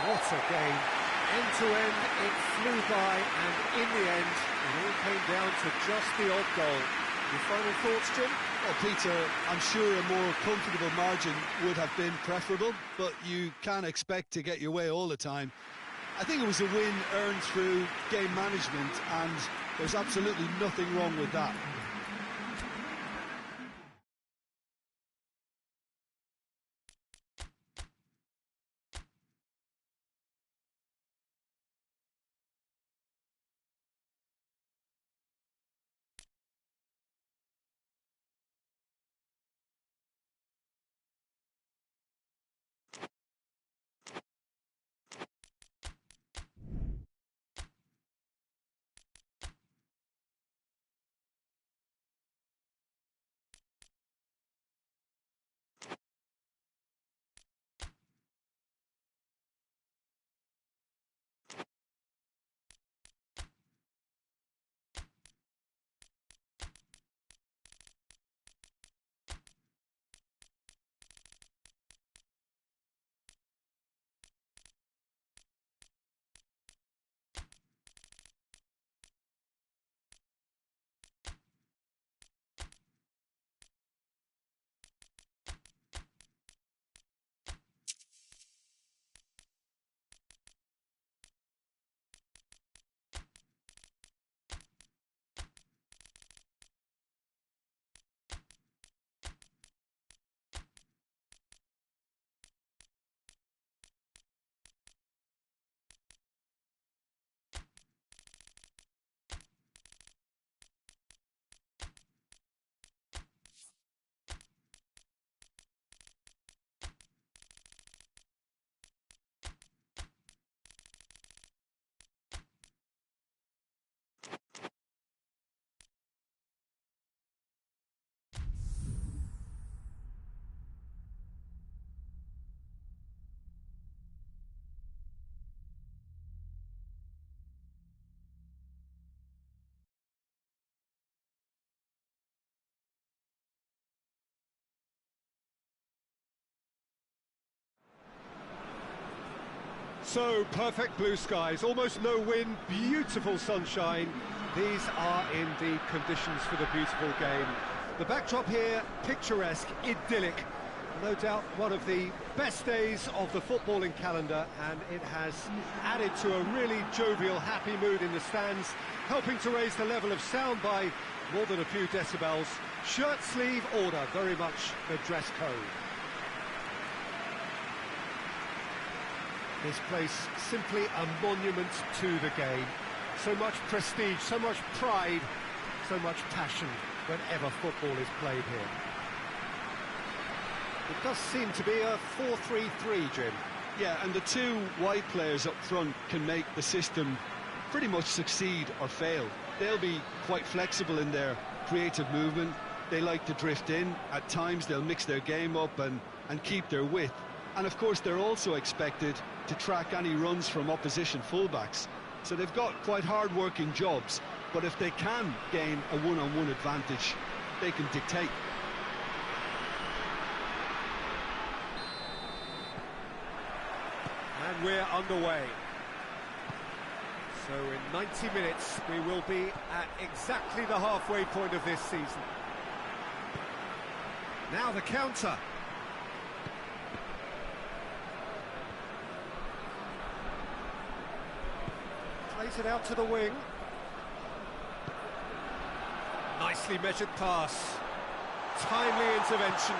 What a game. End to end, it flew by, and in the end, it all came down to just the odd goal. Your final thoughts, Jim? Well, Peter, I'm sure a more comfortable margin would have been preferable, but you can't expect to get your way all the time. I think it was a win earned through game management, and there's absolutely nothing wrong with that. So, perfect blue skies, almost no wind, beautiful sunshine. These are in the conditions for the beautiful game. The backdrop here, picturesque, idyllic. No doubt one of the best days of the footballing calendar, and it has added to a really jovial, happy mood in the stands, helping to raise the level of sound by more than a few decibels. Shirt sleeve order, very much the dress code. This place simply a monument to the game. So much prestige, so much pride, so much passion whenever football is played here. It does seem to be a 4-3-3, Jim. Yeah, and the two wide players up front can make the system pretty much succeed or fail. They'll be quite flexible in their creative movement. They like to drift in. At times they'll mix their game up and keep their width. And of course they're also expected to track any runs from opposition fullbacks. So they've got quite hard-working jobs, but if they can gain a one-on-one advantage, they can dictate. And we're underway. So in 90 minutes, we will be at exactly the halfway point of this season. Now the counter. Plays it out to the wing. Nicely measured pass. Timely intervention.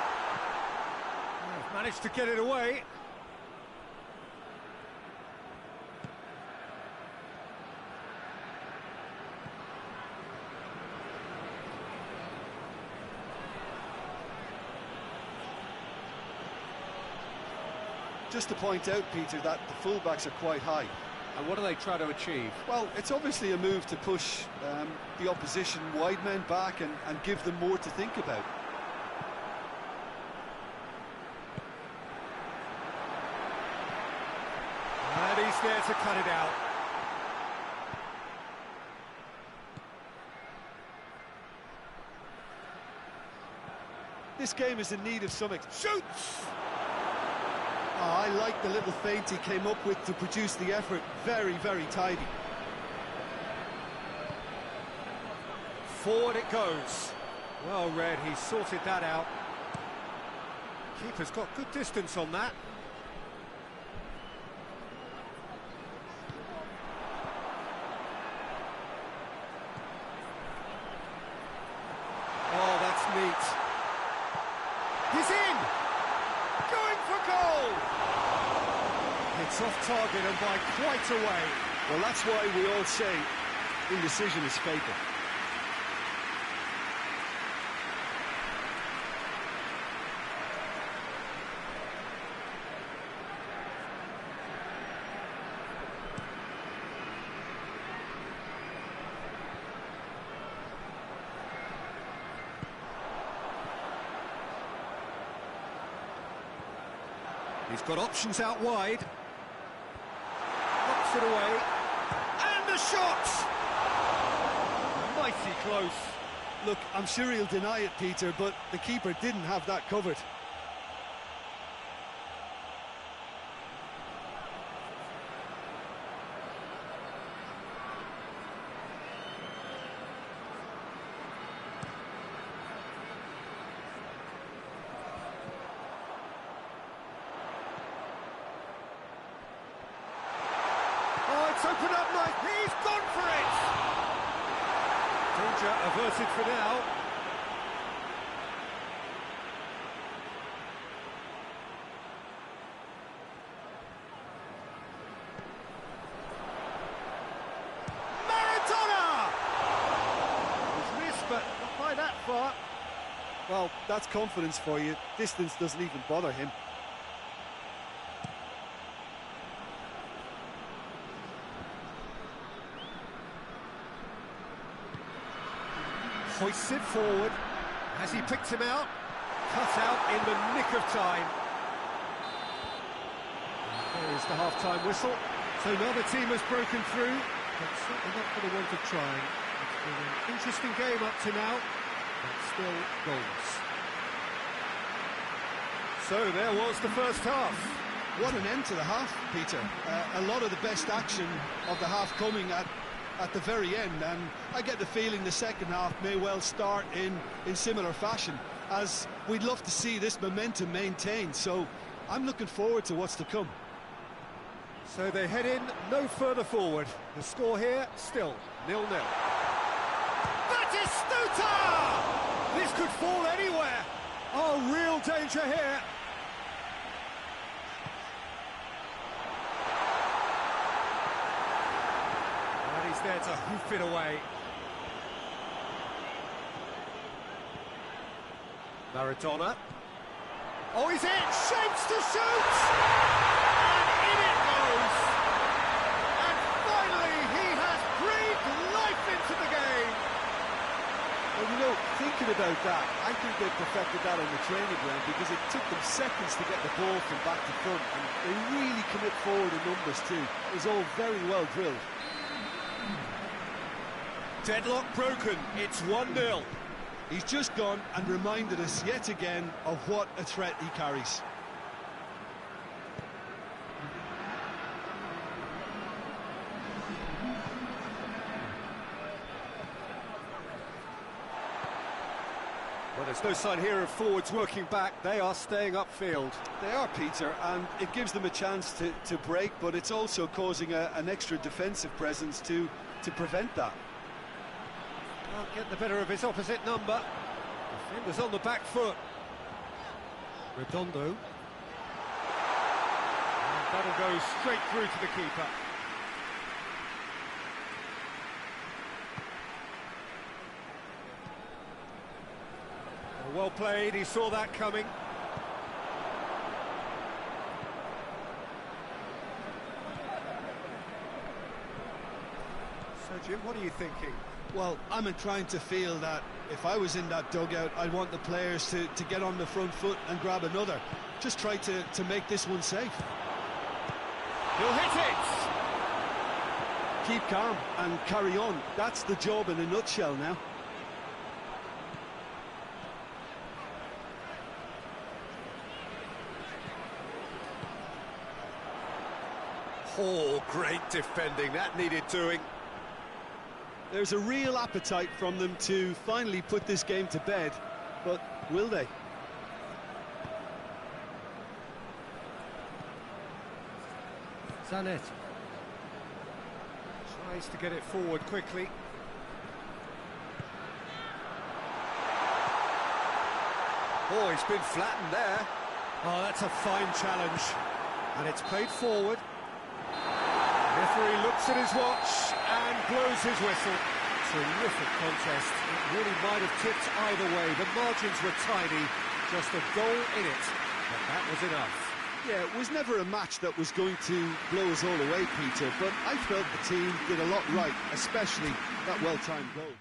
They've managed to get it away. Just to point out, Peter, that the fullbacks are quite high. And what do they try to achieve? Well, it's obviously a move to push the opposition wide men back and give them more to think about. And he's there to cut it out. This game is in need of some... Shoots! Oh, I like the little feint he came up with to produce the effort. Very, very tidy. Forward it goes. Well read, he sorted that out. Keeper's got good distance on that. Oh, that's neat. He's in! Going for goal! It's off target and by quite a way. Well, that's why we all say indecision is fatal. He's got options out wide. Knocks it away. And the shot! Mighty close. Look, I'm sure he'll deny it, Peter, but the keeper didn't have that covered. Open up, Mike. He's gone for it. Danger averted for now. Maradona! He's missed, but not by that far. Well, that's confidence for you. Distance doesn't even bother him. Hoists it forward. Has he picked him out? Cut out in the nick of time. There is the half-time whistle. So now the team has broken through, but certainly not for the want of trying. It's been an interesting game up to now, but still goals. So there was the first half. What an end to the half, Peter. A lot of the best action of the half coming at the very end, and I get the feeling the second half may well start in similar fashion, as we'd love to see this momentum maintained, so I'm looking forward to what's to come. So they head in no further forward. The score here, still 0-0. Batistuta! This could fall anywhere. Oh, real danger here. And he's there to hoof it away. Maradona. Oh, he's in! Shapes to shoot! And in it goes! And finally, he has breathed life into the game! Well, you know, thinking about that, I think they perfected that on the training ground, because it took them seconds to get the ball from back to front, and they really commit forward in numbers too. It was all very well drilled. Deadlock broken, it's 1-0. He's just gone and reminded us yet again of what a threat he carries. Well, there's no sign here of forwards working back. They are staying upfield. They are, Peter, and it gives them a chance to break, but it's also causing an extra defensive presence to prevent that. Can't get the better of his opposite number. Defender's on the back foot. Redondo. And that'll go straight through to the keeper. Well played, he saw that coming. So, Jim, what are you thinking? Well, I'm inclined to feel that if I was in that dugout, I'd want the players to get on the front foot and grab another. Just try to make this one safe. He'll hit it! Keep calm and carry on. That's the job in a nutshell now. Oh, great defending, that needed doing. There's a real appetite from them to finally put this game to bed, but will they? Zanetti tries to get it forward quickly. Oh, he's been flattened there. Oh, that's a fine challenge. And it's played forward. Referee looks at his watch and blows his whistle. Terrific contest. It really might have tipped either way. The margins were tiny, just a goal in it, but that was enough. Yeah, it was never a match that was going to blow us all away, Peter, but I felt the team did a lot right, especially that well-timed goal.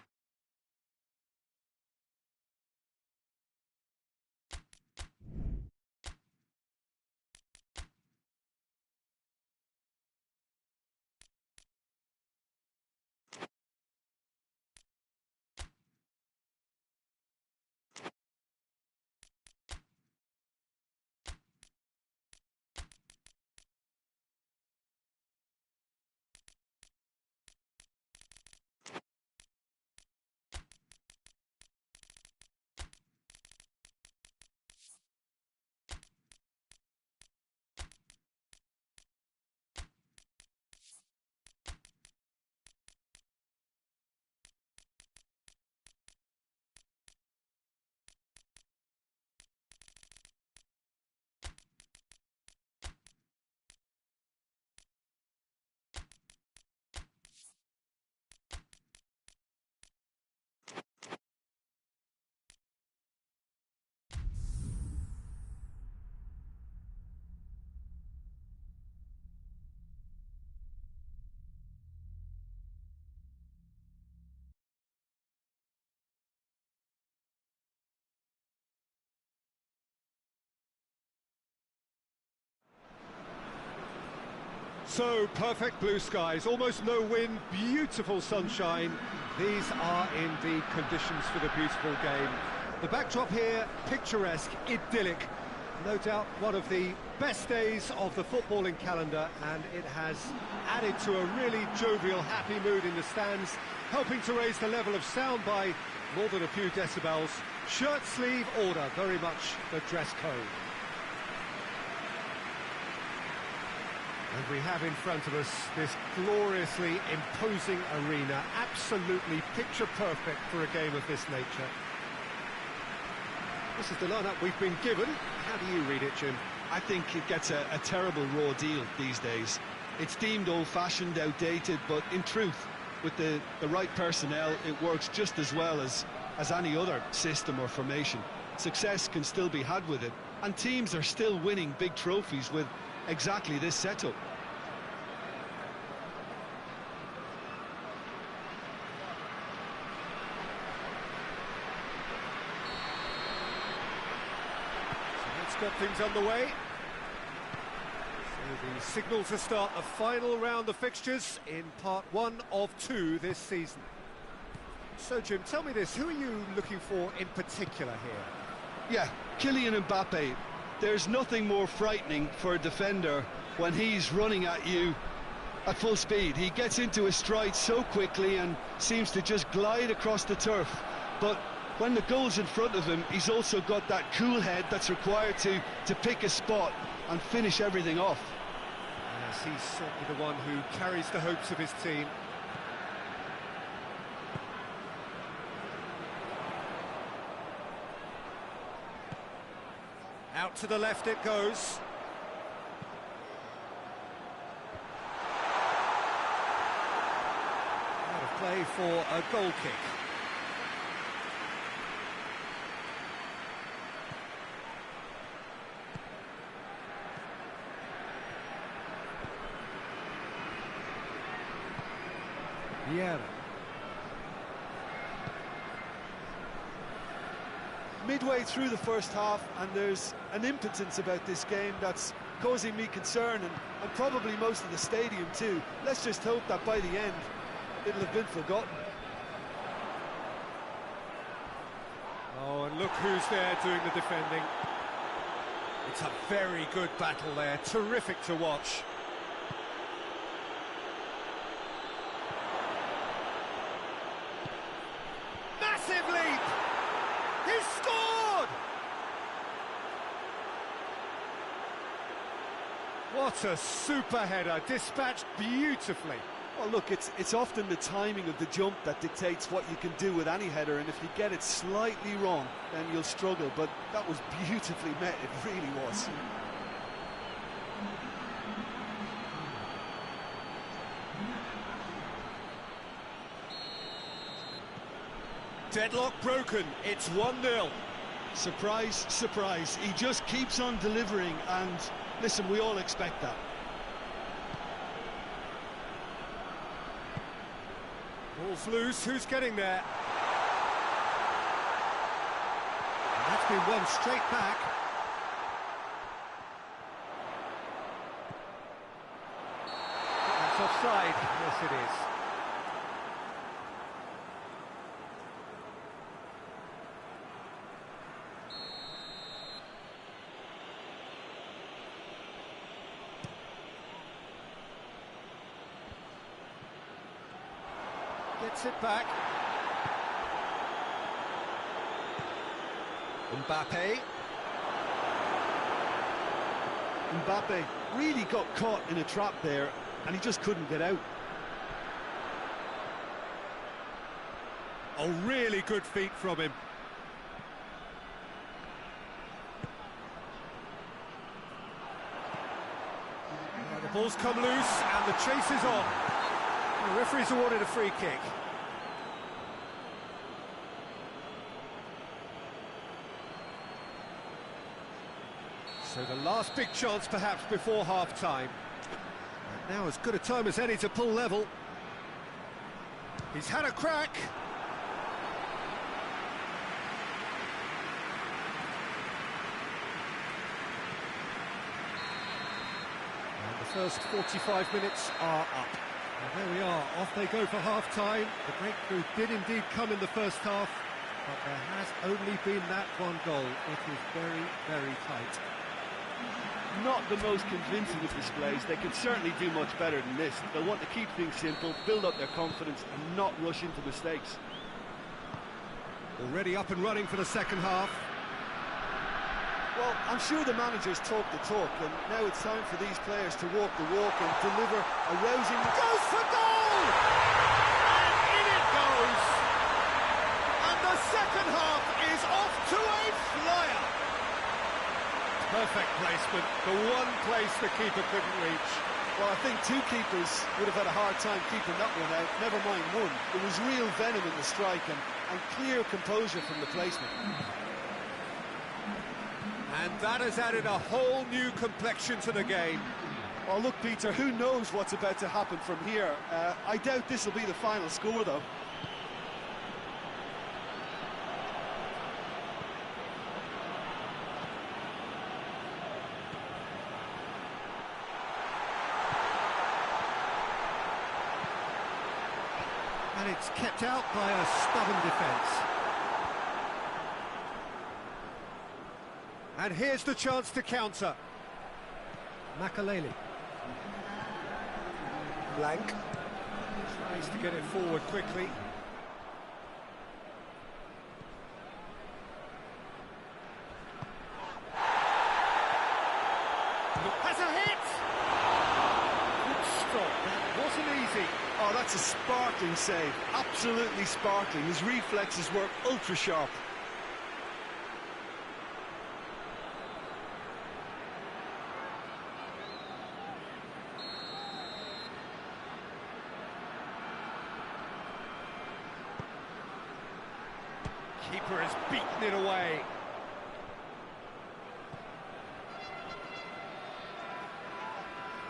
So, perfect blue skies, almost no wind, beautiful sunshine. These are indeed conditions for the beautiful game. The backdrop here, picturesque, idyllic. No doubt one of the best days of the footballing calendar, and it has added to a really jovial, happy mood in the stands, helping to raise the level of sound by more than a few decibels. Shirt-sleeve order, very much the dress code. And we have in front of us this gloriously imposing arena, absolutely picture-perfect for a game of this nature. This is the lineup we've been given. How do you read it, Jim? I think it gets a terrible raw deal these days. It's deemed old-fashioned, outdated, but in truth, with the right personnel, it works just as well as any other system or formation. Success can still be had with it, and teams are still winning big trophies with exactly this setup. Got things underway. So the signal to start the final round of fixtures in part 1 of 2 this season. So Jim, tell me this, who are you looking for in particular here? Yeah, Kylian Mbappe. There's nothing more frightening for a defender when he's running at you at full speed. He gets into his stride so quickly and seems to just glide across the turf. But when the goal's in front of him, he's also got that cool head that's required to pick a spot and finish everything off. Yes, he's certainly the one who carries the hopes of his team. Out to the left it goes. Out of play for a goal kick. Yeah. Midway through the first half, and there's an impotence about this game that's causing me concern, and probably most of the stadium too. Let's just hope that by the end it'll have been forgotten. Oh, and look who's there doing the defending. It's a very good battle there, terrific to watch. Massive leap! He's scored! What a super header, dispatched beautifully. Well, look, it's often the timing of the jump that dictates what you can do with any header, and if you get it slightly wrong, then you'll struggle. But that was beautifully met, it really was. Deadlock broken, it's 1-0. Surprise, surprise, he just keeps on delivering, and listen, we all expect that. Ball's loose, who's getting there? And that's been won straight back. That's offside, yes it is. Gets it back. Mbappe. Mbappe really got caught in a trap there, and he just couldn't get out. Oh, really good feet from him. Well, the ball's come loose, and the chase is on. The referee's awarded a free kick. So the last big chance perhaps before half-time. Now as good a time as any to pull level. He's had a crack. And the first 45 minutes are up. And there we are, off they go for half-time. The breakthrough did indeed come in the first half, but there has only been that one goal. It is very, very tight. not the most convincing of displays. They could certainly do much better than this. They'll want to keep things simple, build up their confidence, and not rush into mistakes. Already up and running for the second half. Well, I'm sure the managers talk the talk, and now it's time for these players to walk the walk and deliver a rousing... Goes for goal! And in it goes! And the second half is off to a flyer! Perfect placement, the one place the keeper couldn't reach. Well, I think two keepers would have had a hard time keeping that one out, never mind one. There was real venom in the strike and clear composure from the placement. And that has added a whole new complexion to the game. Well, look, Peter, who knows what's about to happen from here? I doubt this will be the final score, though. And it's kept out by a stubborn defence. And here's the chance to counter. Makaleli. Blank. Tries to get it forward quickly. Has a hit! Good stop, that wasn't easy. Oh, that's a sparkling save. Absolutely sparkling. His reflexes were ultra-sharp. Keeper has beaten it away.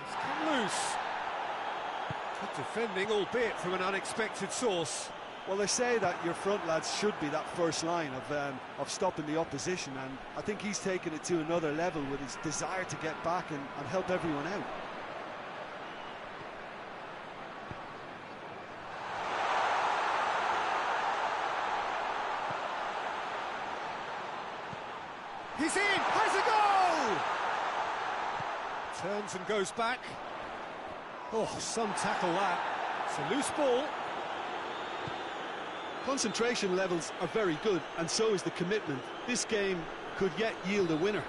It's come loose. Good defending, albeit from an unexpected source. Well, they say that your front lads should be that first line of stopping the opposition, and I think he's taken it to another level with his desire to get back and help everyone out. He's in! Has a goal! Turns and goes back. Oh, some tackle that. It's a loose ball. Concentration levels are very good, and so is the commitment. This game could yet yield a winner.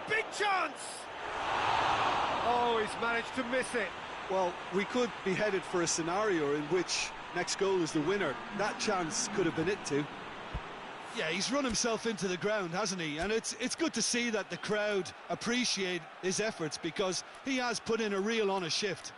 Big chance! Oh, he's managed to miss it. Well, we could be headed for a scenario in which next goal is the winner. That chance could have been it too. Yeah, he's run himself into the ground, hasn't he? And it's good to see that the crowd appreciate his efforts, because he has put in a real honest shift.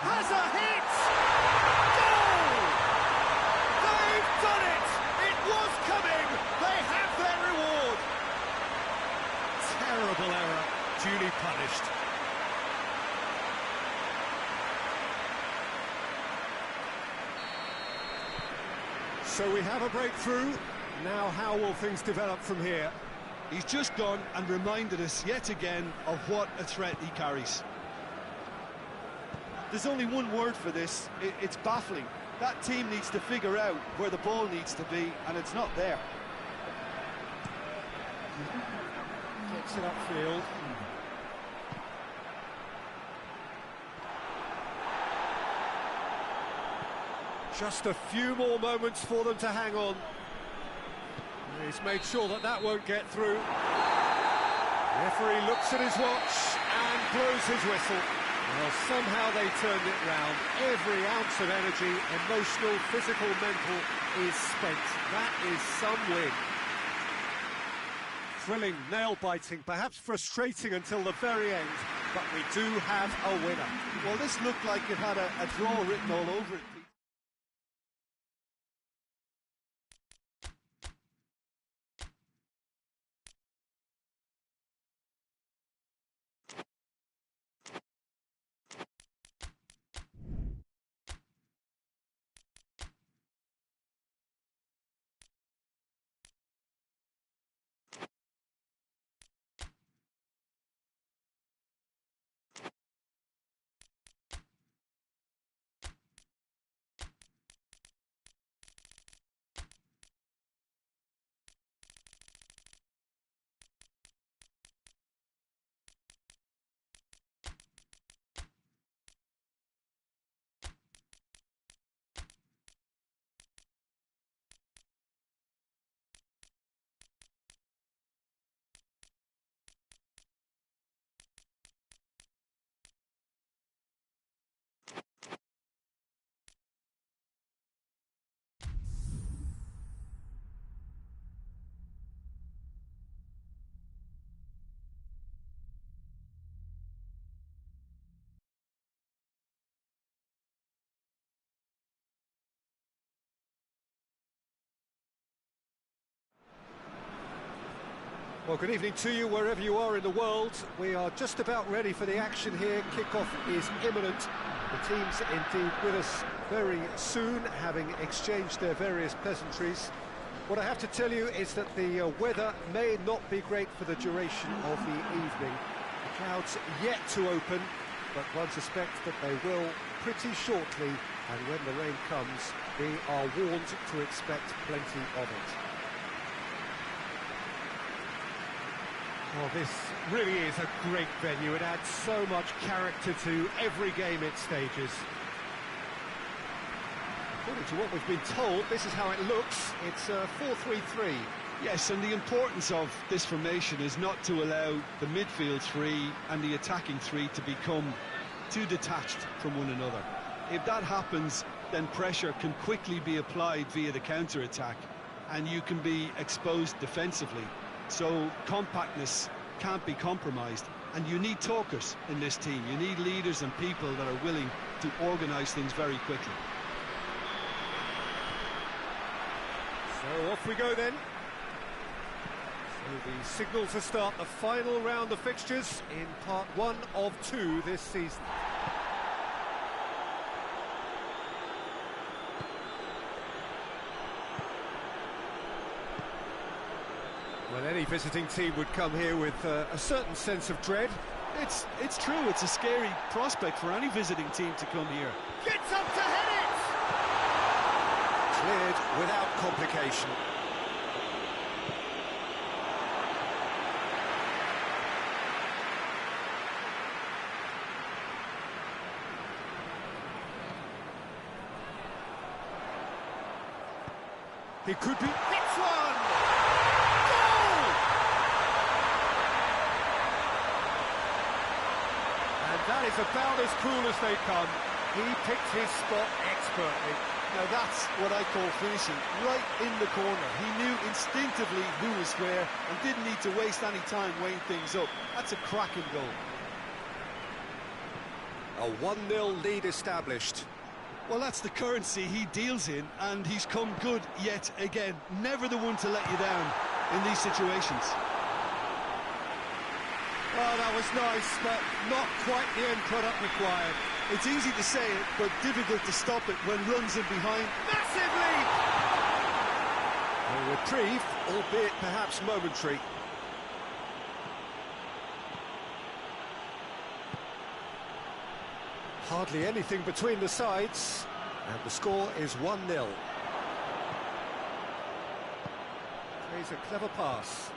Has a hit! Goal! They've done it! It was coming! They have their reward! Terrible error, duly punished. So we have a breakthrough. Now how will things develop from here? He's just gone and reminded us yet again of what a threat he carries. There's only one word for this, it's baffling. That team needs to figure out where the ball needs to be, and it's not there. Gets it upfield. Just a few more moments for them to hang on. He's made sure that that won't get through. The referee looks at his watch and blows his whistle. Well, somehow they turned it round. Every ounce of energy, emotional, physical, mental, is spent. That is some win. Thrilling, nail-biting, perhaps frustrating until the very end, but we do have a winner. Well, this looked like it had a draw written all over it, Pete. Well, good evening to you wherever you are in the world. We are just about ready for the action here. Kickoff is imminent. The teams indeed with us very soon, having exchanged their various pleasantries. What I have to tell you is that the weather may not be great for the duration of the evening. The clouds yet to open, but one suspects that they will pretty shortly, and when the rain comes, we are warned to expect plenty of it. Well, this really is a great venue. It adds so much character to every game it stages. According to what we've been told, this is how it looks. It's 4-3-3. Yes, and the importance of this formation is not to allow the midfield three and the attacking three to become too detached from one another. If that happens, then pressure can quickly be applied via the counter-attack, and you can be exposed defensively. So compactness can't be compromised, and you need talkers in this team. You need leaders and people that are willing to organise things very quickly. So off we go then. So the signal to start the final round of fixtures in part 1 of 2 this season. Well, any visiting team would come here with a certain sense of dread. It's true, it's a scary prospect for any visiting team to come here. Gets up to head it! Cleared without complication. He could be... Hits one! That is about as cool as they come. He picked his spot expertly. Now that's what I call finishing, right in the corner. He knew instinctively who was where and didn't need to waste any time weighing things up. That's a cracking goal. A 1-0 lead established. Well, that's the currency he deals in, and he's come good yet again. Never the one to let you down in these situations. Oh, that was nice, but not quite the end product required. It's easy to say it, but difficult to stop it when runs in behind. Massive lead! A reprieve, albeit perhaps momentary. Hardly anything between the sides, and the score is 1-0. Plays a clever pass.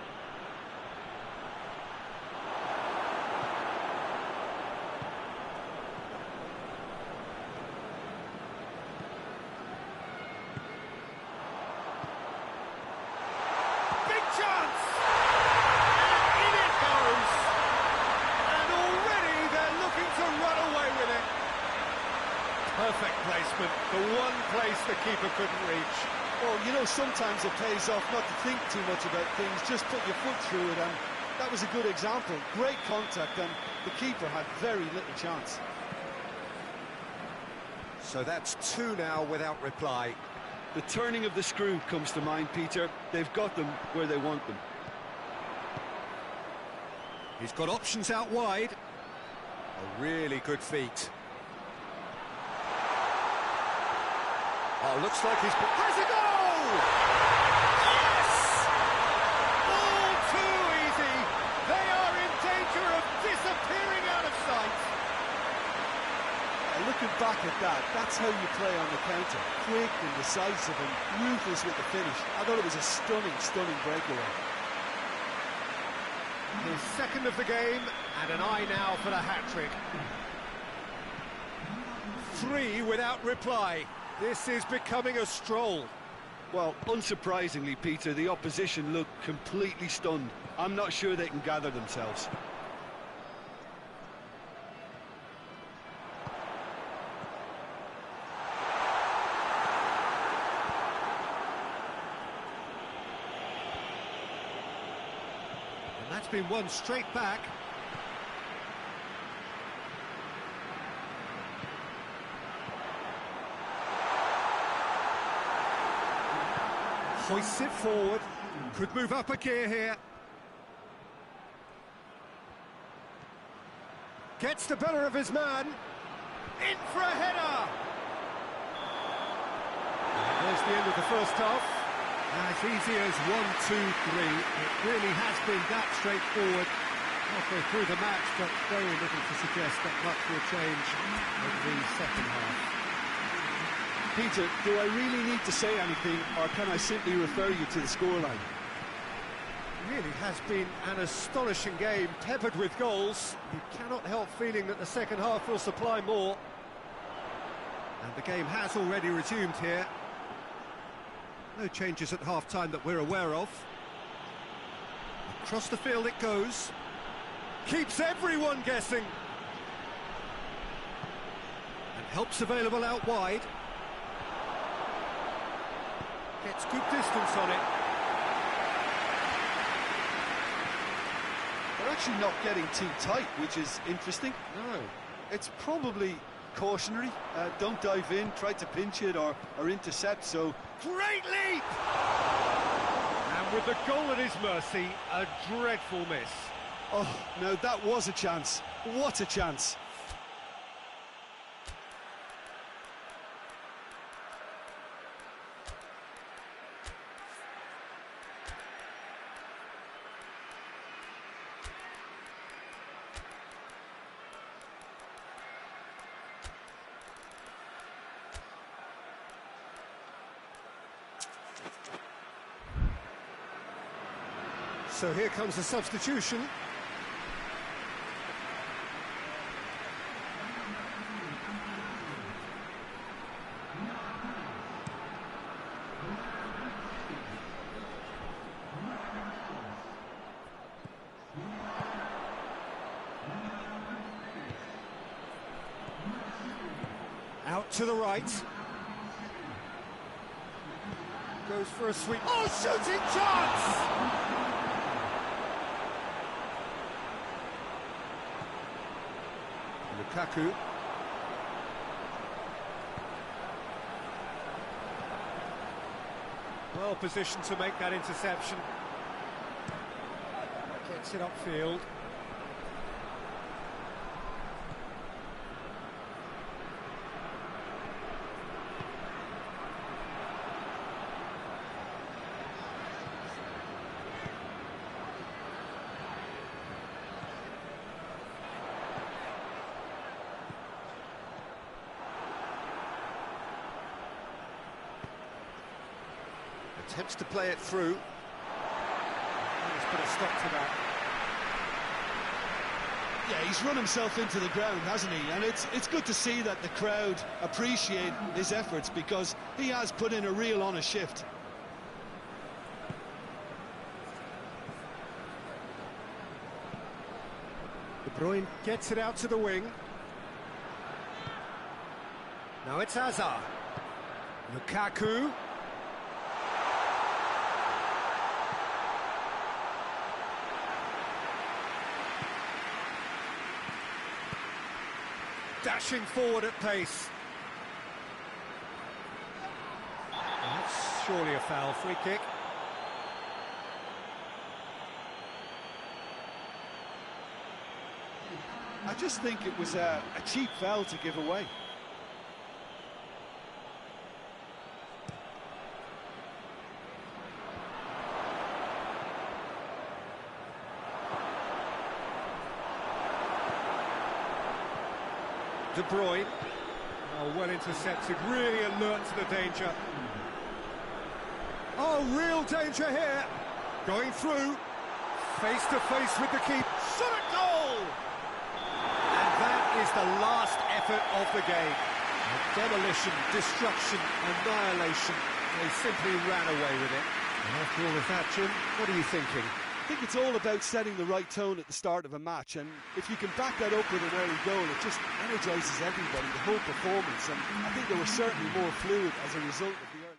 Perfect placement, the one place the keeper couldn't reach. Well, you know, sometimes it pays off not to think too much about things, just put your foot through it, and that was a good example. Great contact, and the keeper had very little chance. So that's two now without reply. The turning of the screw comes to mind, Peter. They've got them where they want them. He's got options out wide. A really good feat. Oh, looks like he's... Has a goal! Yes! All too easy. They are in danger of disappearing out of sight. And looking back at that, that's how you play on the counter. Quick and decisive and ruthless with the finish. I thought it was a stunning, stunning breakaway. His second of the game, and an eye now for the hat-trick. 3 without reply. This is becoming a stroll. Well, unsurprisingly, Peter, the opposition look completely stunned. I'm not sure they can gather themselves. And that's been won straight back. Hoists it forward, could move up a gear here. Gets the better of his man, in for a header! There's the end of the first half. As easy as 1, 2, 3. It really has been that straightforward halfway through the match, but very little to suggest that much will change in the second half. Peter, do I really need to say anything, or can I simply refer you to the scoreline? It really has been an astonishing game, peppered with goals. You cannot help feeling that the second half will supply more. And the game has already resumed here. No changes at half-time that we're aware of. Across the field it goes. Keeps everyone guessing. And help's available out wide. Gets good distance on it. They're actually not getting too tight, which is interesting. No. It's probably cautionary. Don't dive in, try to pinch it or intercept, so... Great leap! And with the goal at his mercy, a dreadful miss. Oh, no, that was a chance. What a chance. So here comes the substitution. Out to the right. Goes for a sweep. Oh, shooting chance! Lukaku. Well positioned to make that interception. Gets it upfield. Attempts to play it through. Let's put a stop to that. Yeah, he's run himself into the ground, hasn't he? And it's good to see that the crowd appreciate his efforts, because he has put in a real honest shift. De Bruyne gets it out to the wing. Now it's Hazard. Lukaku. dashing forward at pace. That's surely a foul. Free kick. I just think it was a cheap foul to give away. De Bruyne, oh, well intercepted, really alert to the danger. Oh, real danger here. Going through, face to face with the keeper. Shot at goal! And that is the last effort of the game. Demolition, destruction, annihilation. They simply ran away with it. And after all of that, Jim, what are you thinking? I think it's all about setting the right tone at the start of a match, and if you can back that up with an early goal, it just energises everybody, the whole performance, and I think they were certainly more fluid as a result of the early...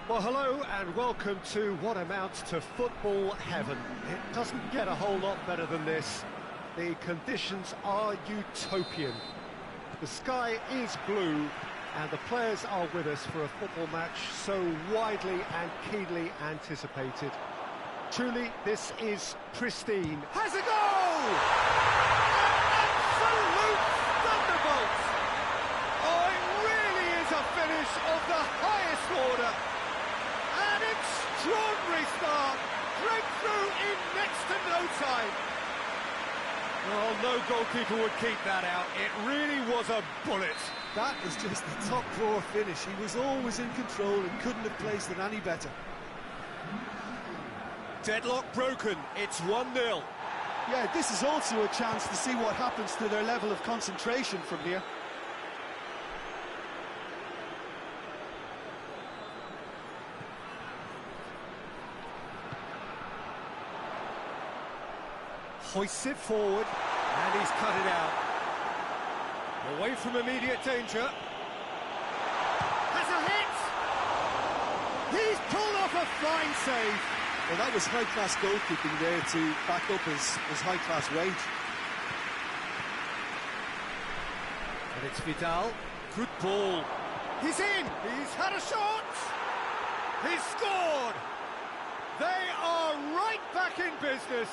Well, hello and welcome to what amounts to football heaven. It doesn't get a whole lot better than this. The conditions are utopian. The sky is blue and the players are with us for a football match so widely and keenly anticipated. Truly, this is pristine. Has a goal! An absolute thunderbolt! Oh, it really is a finish of the highest order. An extraordinary start, breakthrough in next to no time. Well, no goalkeeper would keep that out. It really was a bullet. That was just the top drawer finish. He was always in control and couldn't have placed it any better. Deadlock broken, it's 1-0. Yeah, this is also a chance to see what happens to their level of concentration from here. Hoists it forward, and he's cut it out. Away from immediate danger. Has a hit! He's pulled off a fine save. Well, that was high-class goalkeeping there to back up his high-class wage. And it's Vidal. Good ball. He's in! He's had a shot! He's scored! They are right back in business.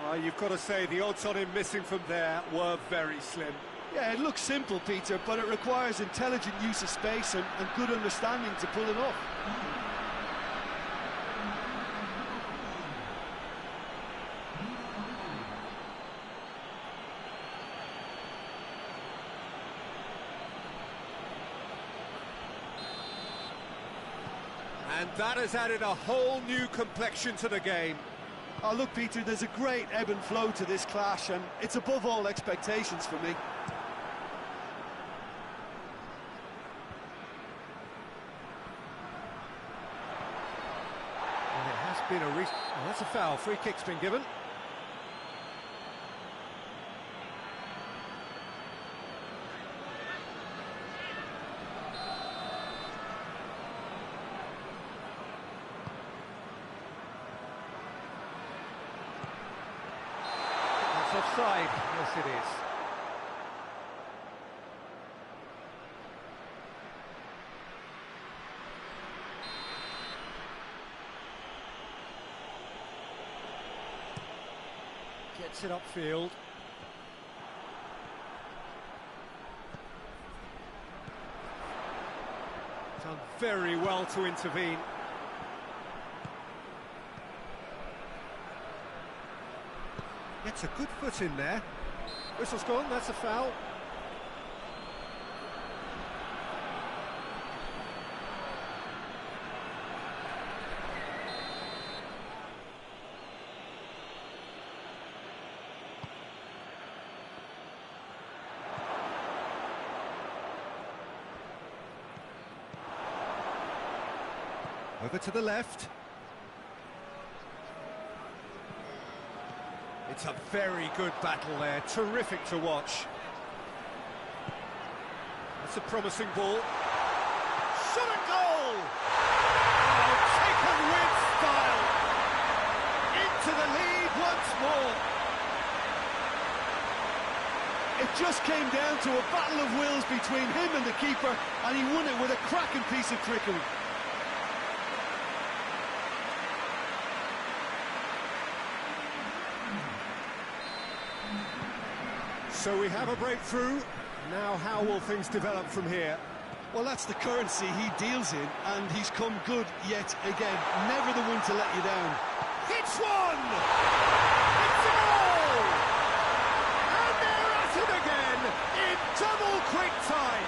Well, you've got to say the odds on him missing from there were very slim. Yeah, it looks simple, Peter, but it requires intelligent use of space and good understanding to pull it off. And that has added a whole new complexion to the game. Oh, look, Peter, there's a great ebb and flow to this clash, and it's above all expectations for me. And it has been a oh, that's a foul. Free kick's been given. Offside, yes it is. Gets it upfield. Done very well to intervene. Gets a good foot in there. Whistle's gone, that's a foul. Over to the left. It's a very good battle there, terrific to watch. That's a promising ball. Shot and goal! Oh, taken with style! Into the lead once more. It just came down to a battle of wills between him and the keeper, and he won it with a cracking piece of trickery. So we have a breakthrough. Now how will things develop from here? Well, that's the currency he deals in, and he's come good yet again. Never the one to let you down. Hits one! It's a goal! And they're at it again in double quick time.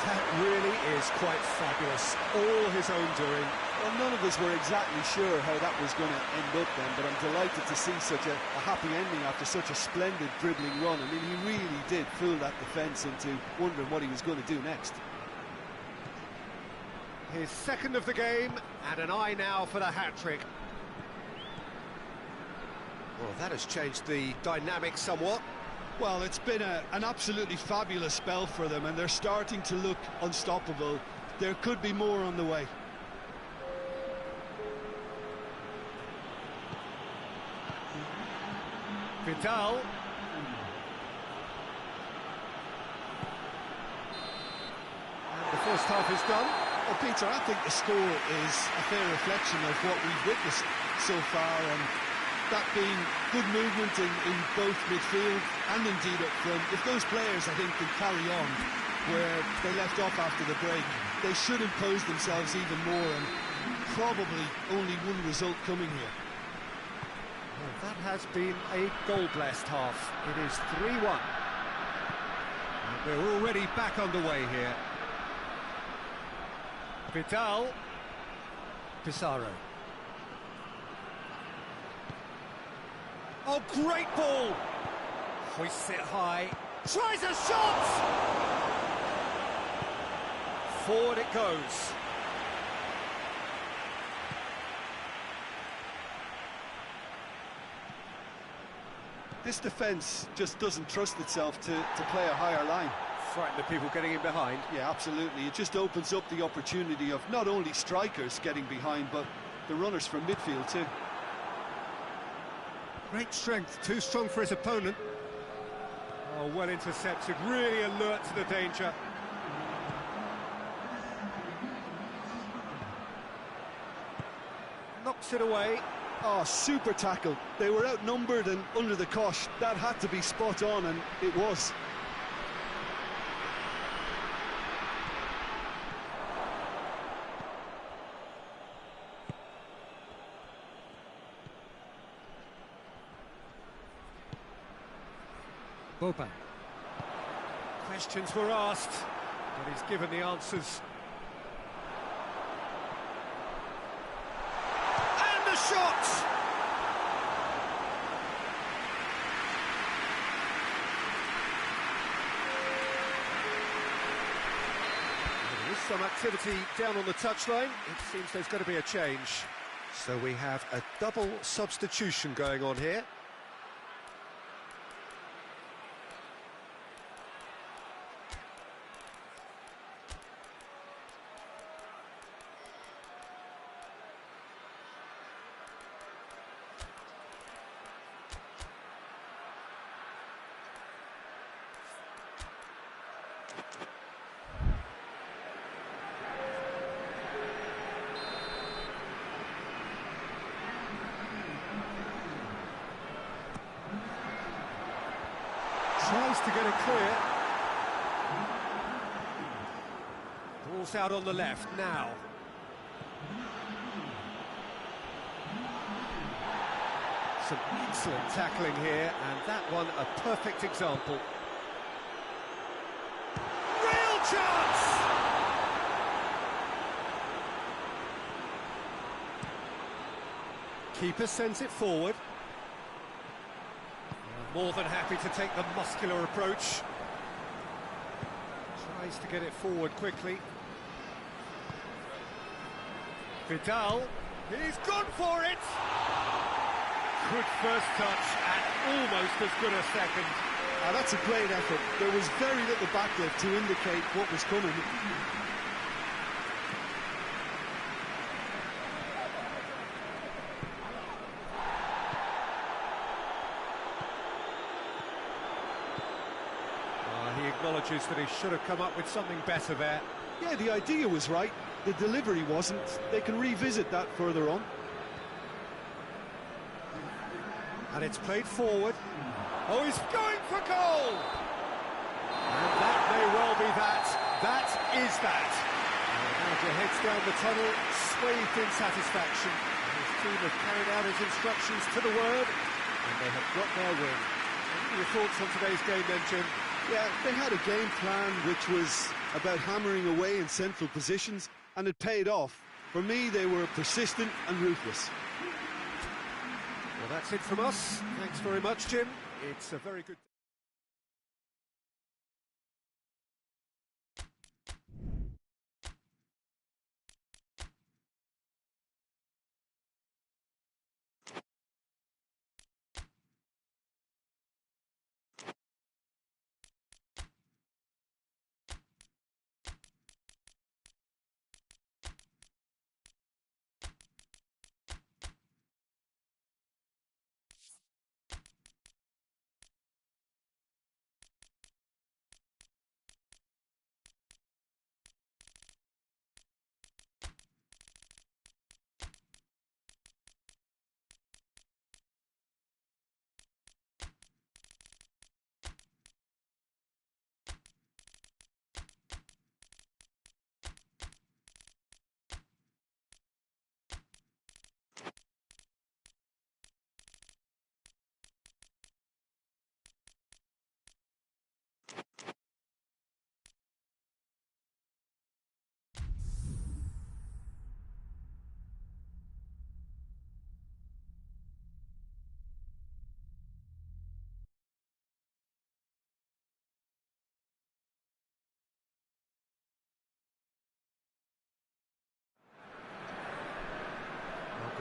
That really is quite fabulous. All his own doing. Well, none of us were exactly sure how that was going to end up then, but I'm delighted to see such a happy ending after such a splendid dribbling run. I mean, he really did fool that defence into wondering what he was going to do next. His second of the game, and an eye now for the hat-trick. Well, that has changed the dynamic somewhat. Well, it's been an absolutely fabulous spell for them, and they're starting to look unstoppable. There could be more on the way. Vidal. And the first half is done. Well, Peter, I think the score is a fair reflection of what we've witnessed so far, and that being good movement in both midfield and indeed up front. If those players, I think, can carry on where they left off after the break, they should impose themselves even more, and probably only one result coming here. Well, that has been a goal-blessed half. It is 3-1. And we're already back underway here. Vidal. Pizarro. Oh, great ball! Hoists it high. Tries a shot! Forward it goes. This defence just doesn't trust itself to play a higher line. Frighten the people getting in behind. Yeah, absolutely. It just opens up the opportunity of not only strikers getting behind, but the runners from midfield too. Great strength, too strong for his opponent. Oh, well intercepted, really alert to the danger. Knocks it away. Oh, super tackle. They were outnumbered and under the cosh. That had to be spot on, and it was. Boban. Questions were asked, but he's given the answers. shot! There is some activity down on the touchline. It seems there's going to be a change. So we have a double substitution going on here. Tries to get it clear. Ball's out on the left now. Some excellent tackling here, and that one a perfect example. Real chance! Keeper sends it forward. More than happy to take the muscular approach. Tries to get it forward quickly. Vidal, he's gone for it! Good first touch and almost as good a second. That's a great effort. There was very little backlift to indicate what was coming. He acknowledges that he should have come up with something better there. Yeah, the idea was right. The delivery wasn't. They can revisit that further on. And it's played forward. Oh, he's going for goal! And that may well be that. That is that. And the manager heads down the tunnel, swathed in satisfaction. His team have carried out his instructions to the word, and they have got their win. What are your thoughts on today's game then, Jim? Yeah, they had a game plan which was about hammering away in central positions, and it paid off. For me, they were persistent and ruthless. Well, that's it from us. Thanks very much, Jim. It's a very good...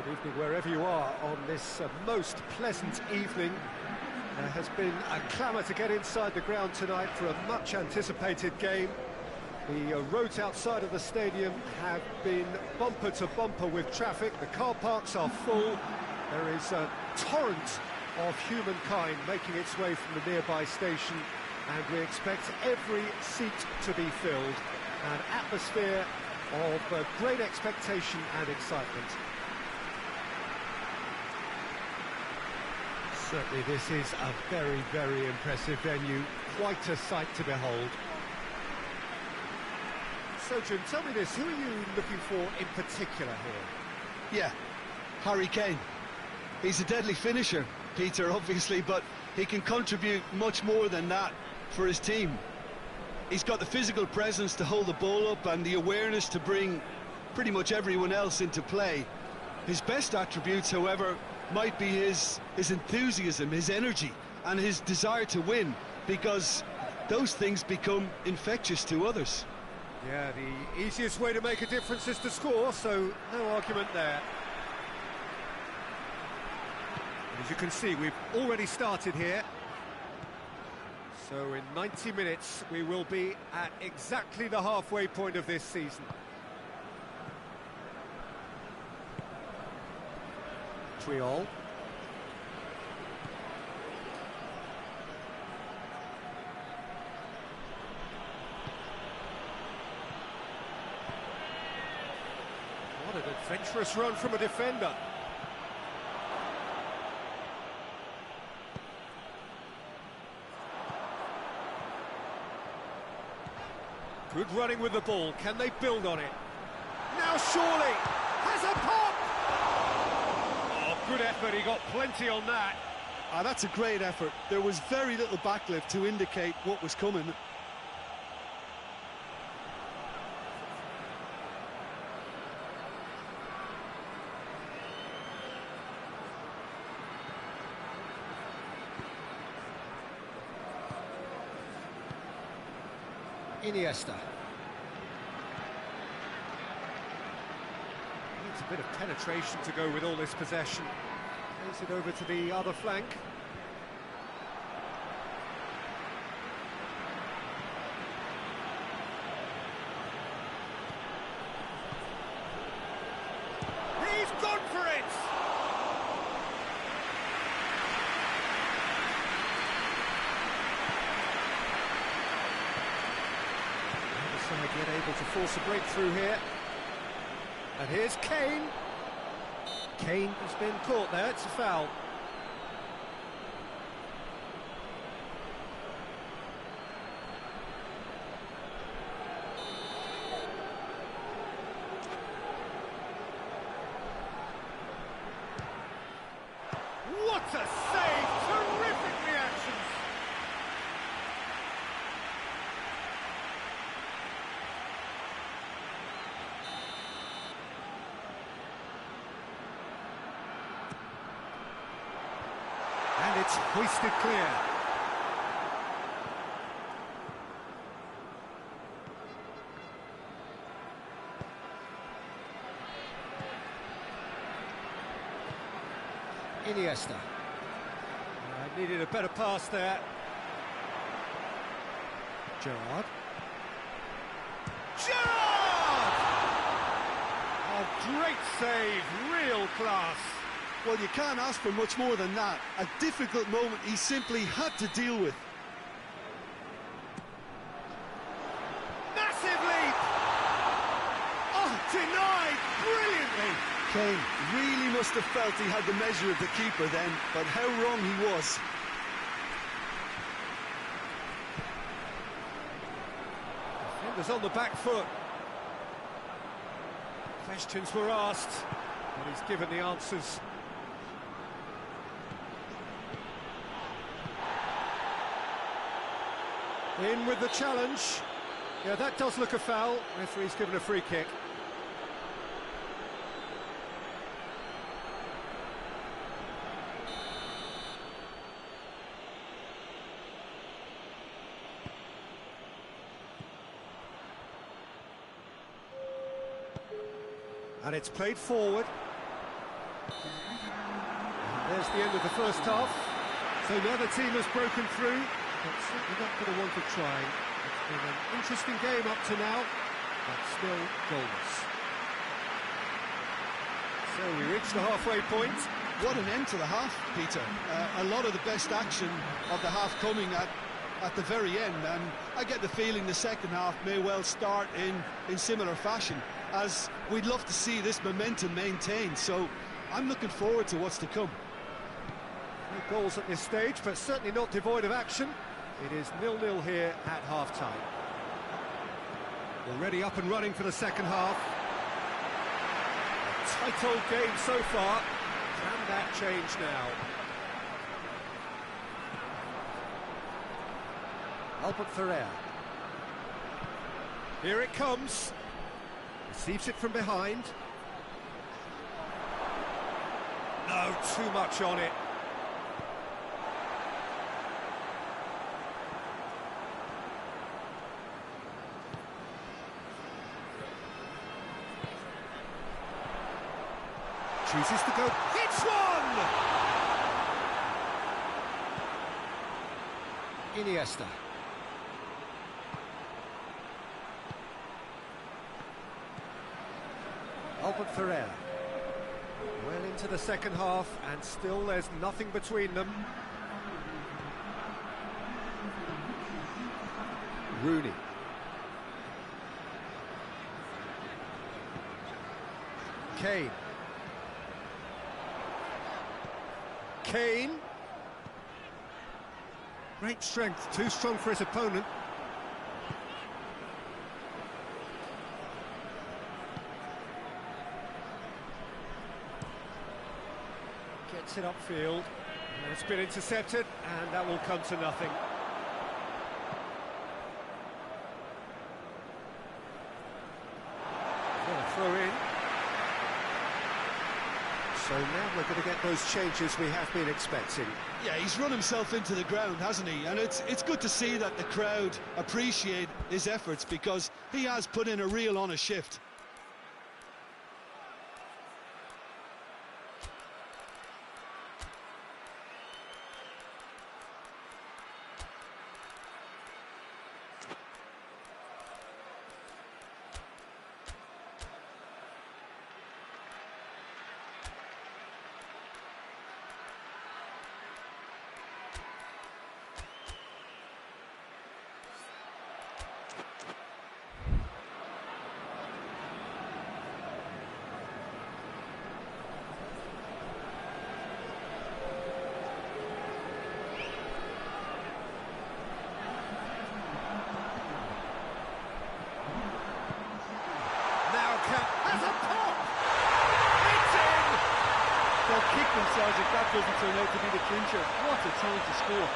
Good evening wherever you are on this most pleasant evening. There has been a clamour to get inside the ground tonight for a much anticipated game. The roads outside of the stadium have been bumper to bumper with traffic. The car parks are full. There is a torrent of humankind making its way from the nearby station, and we expect every seat to be filled. An atmosphere of great expectation and excitement. Certainly this is a very, very impressive venue, quite a sight to behold. So Jim, tell me this, who are you looking for in particular here? Yeah, Harry Kane. He's a deadly finisher, Peter, obviously, but he can contribute much more than that for his team. He's got the physical presence to hold the ball up and the awareness to bring pretty much everyone else into play. His best attributes, however, might be his enthusiasm, his energy, and his desire to win, because those things become infectious to others. Yeah, the easiest way to make a difference is to score, so no argument there. As you can see, we've already started here. So in 90 minutes, we will be at exactly the halfway point of this season. Triol. What an adventurous run from a defender. Good running with the ball. Can they build on it? Now surely has a pop! Oh, good effort. He got plenty on that. That's a great effort. There was very little backlift to indicate what was coming. Iniesta. Needs a bit of penetration to go with all this possession. Plays it over to the other flank. He's gone for it! Yet able to force a breakthrough here. And here's Kane. Kane has been caught there, it's a foul. What a save! Terrific reactions! And it's hoisted clear. Iniesta. Needed a better pass there. Gerrard. Gerrard! A great save, real class. Well, you can't ask for much more than that. A difficult moment he simply had to deal with. Massive leap! Oh, denied brilliantly! Kane really must have felt he had the measure of the keeper then, but how wrong he was. Defenders on the back foot. Questions were asked, and he's given the answers. In with the challenge. Yeah, that does look a foul. Referee's given a free kick. And it's played forward. And there's the end of the first half. So now the team has broken through. But certainly not going to want to try. It's been an interesting game up to now, but still goalless. So we reach the halfway point. What an end to the half, Peter. A lot of the best action of the half coming at the very end, and I get the feeling the second half may well start in similar fashion, as we'd love to see this momentum maintained. So I'm looking forward to what's to come. No goals at this stage, but certainly not devoid of action. It is 0-0 here at half-time. Already up and running for the second half. A tight old game so far. Can that change now? Albert Ferrer. Here it comes. Receives it from behind. No, too much on it. Chooses to go. Hits one! Iniesta. Albert Ferreira. Well into the second half, and still there's nothing between them. Rooney. Kane. Kane. Great strength, too strong for his opponent. Gets it upfield. It's been intercepted, and that will come to nothing. Throw in. So now we're going to get those changes we have been expecting. Yeah, he's run himself into the ground, hasn't he? And it's good to see that the crowd appreciate his efforts, because he has put in a real honest shift. Themselves if that doesn't turn out to be the clincher. What a time to score.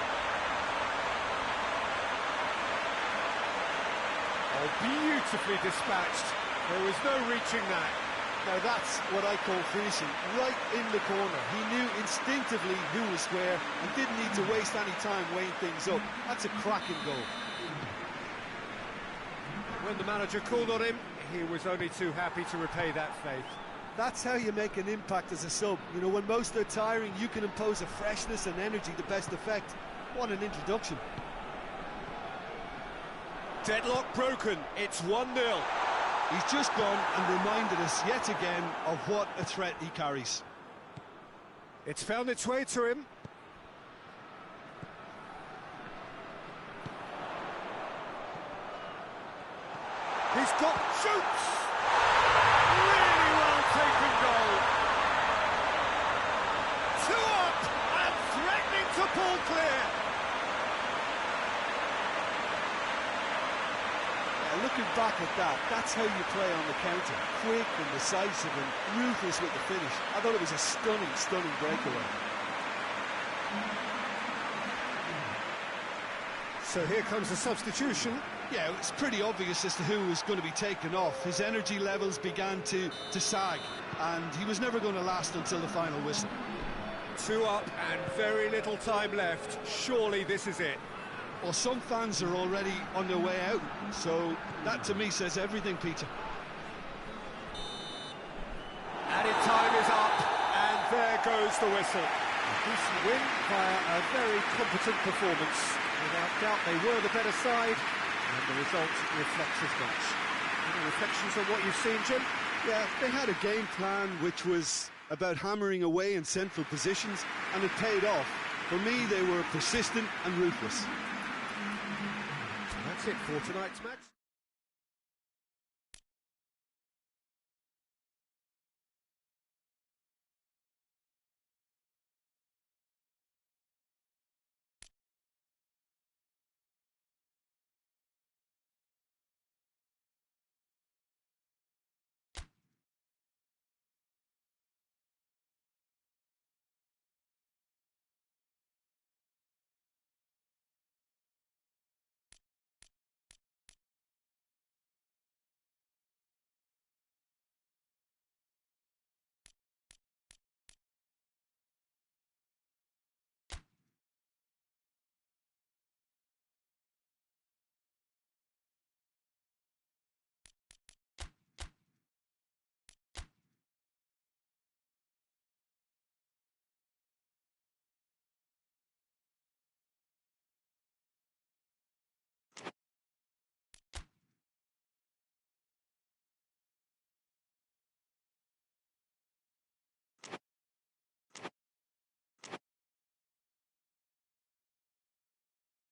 Oh, beautifully dispatched. There was no reaching that. Now that's what I call finishing, right in the corner. He knew instinctively who was where and didn't need to waste any time weighing things up. That's a cracking goal. When the manager called on him, he was only too happy to repay that faith. That's how you make an impact as a sub. You know, when most are tiring, you can impose a freshness and energy to best effect. What an introduction. Deadlock broken, it's 1-0. He's just gone and reminded us yet again of what a threat he carries. It's found its way to him. He's got shoots! Really well taken goal. 2 up and threatening to pull clear. Yeah, looking back at that, that's how you play on the counter. Quick and decisive and ruthless with the finish. I thought it was a stunning, stunning breakaway. So here comes the substitution. Yeah, it's pretty obvious as to who was going to be taken off. His energy levels began to sag, and he was never going to last until the final whistle. 2 up and very little time left. Surely this is it. Well, some fans are already on their way out, so that to me says everything, Peter. Added time is up, and there goes the whistle. A decent win via a very competent performance. Without doubt, they were the better side, and the result reflects as much. Any reflections on what you've seen, Jim? Yeah, they had a game plan which was about hammering away in central positions, and it paid off. For me, they were persistent and ruthless. That's it for tonight's match.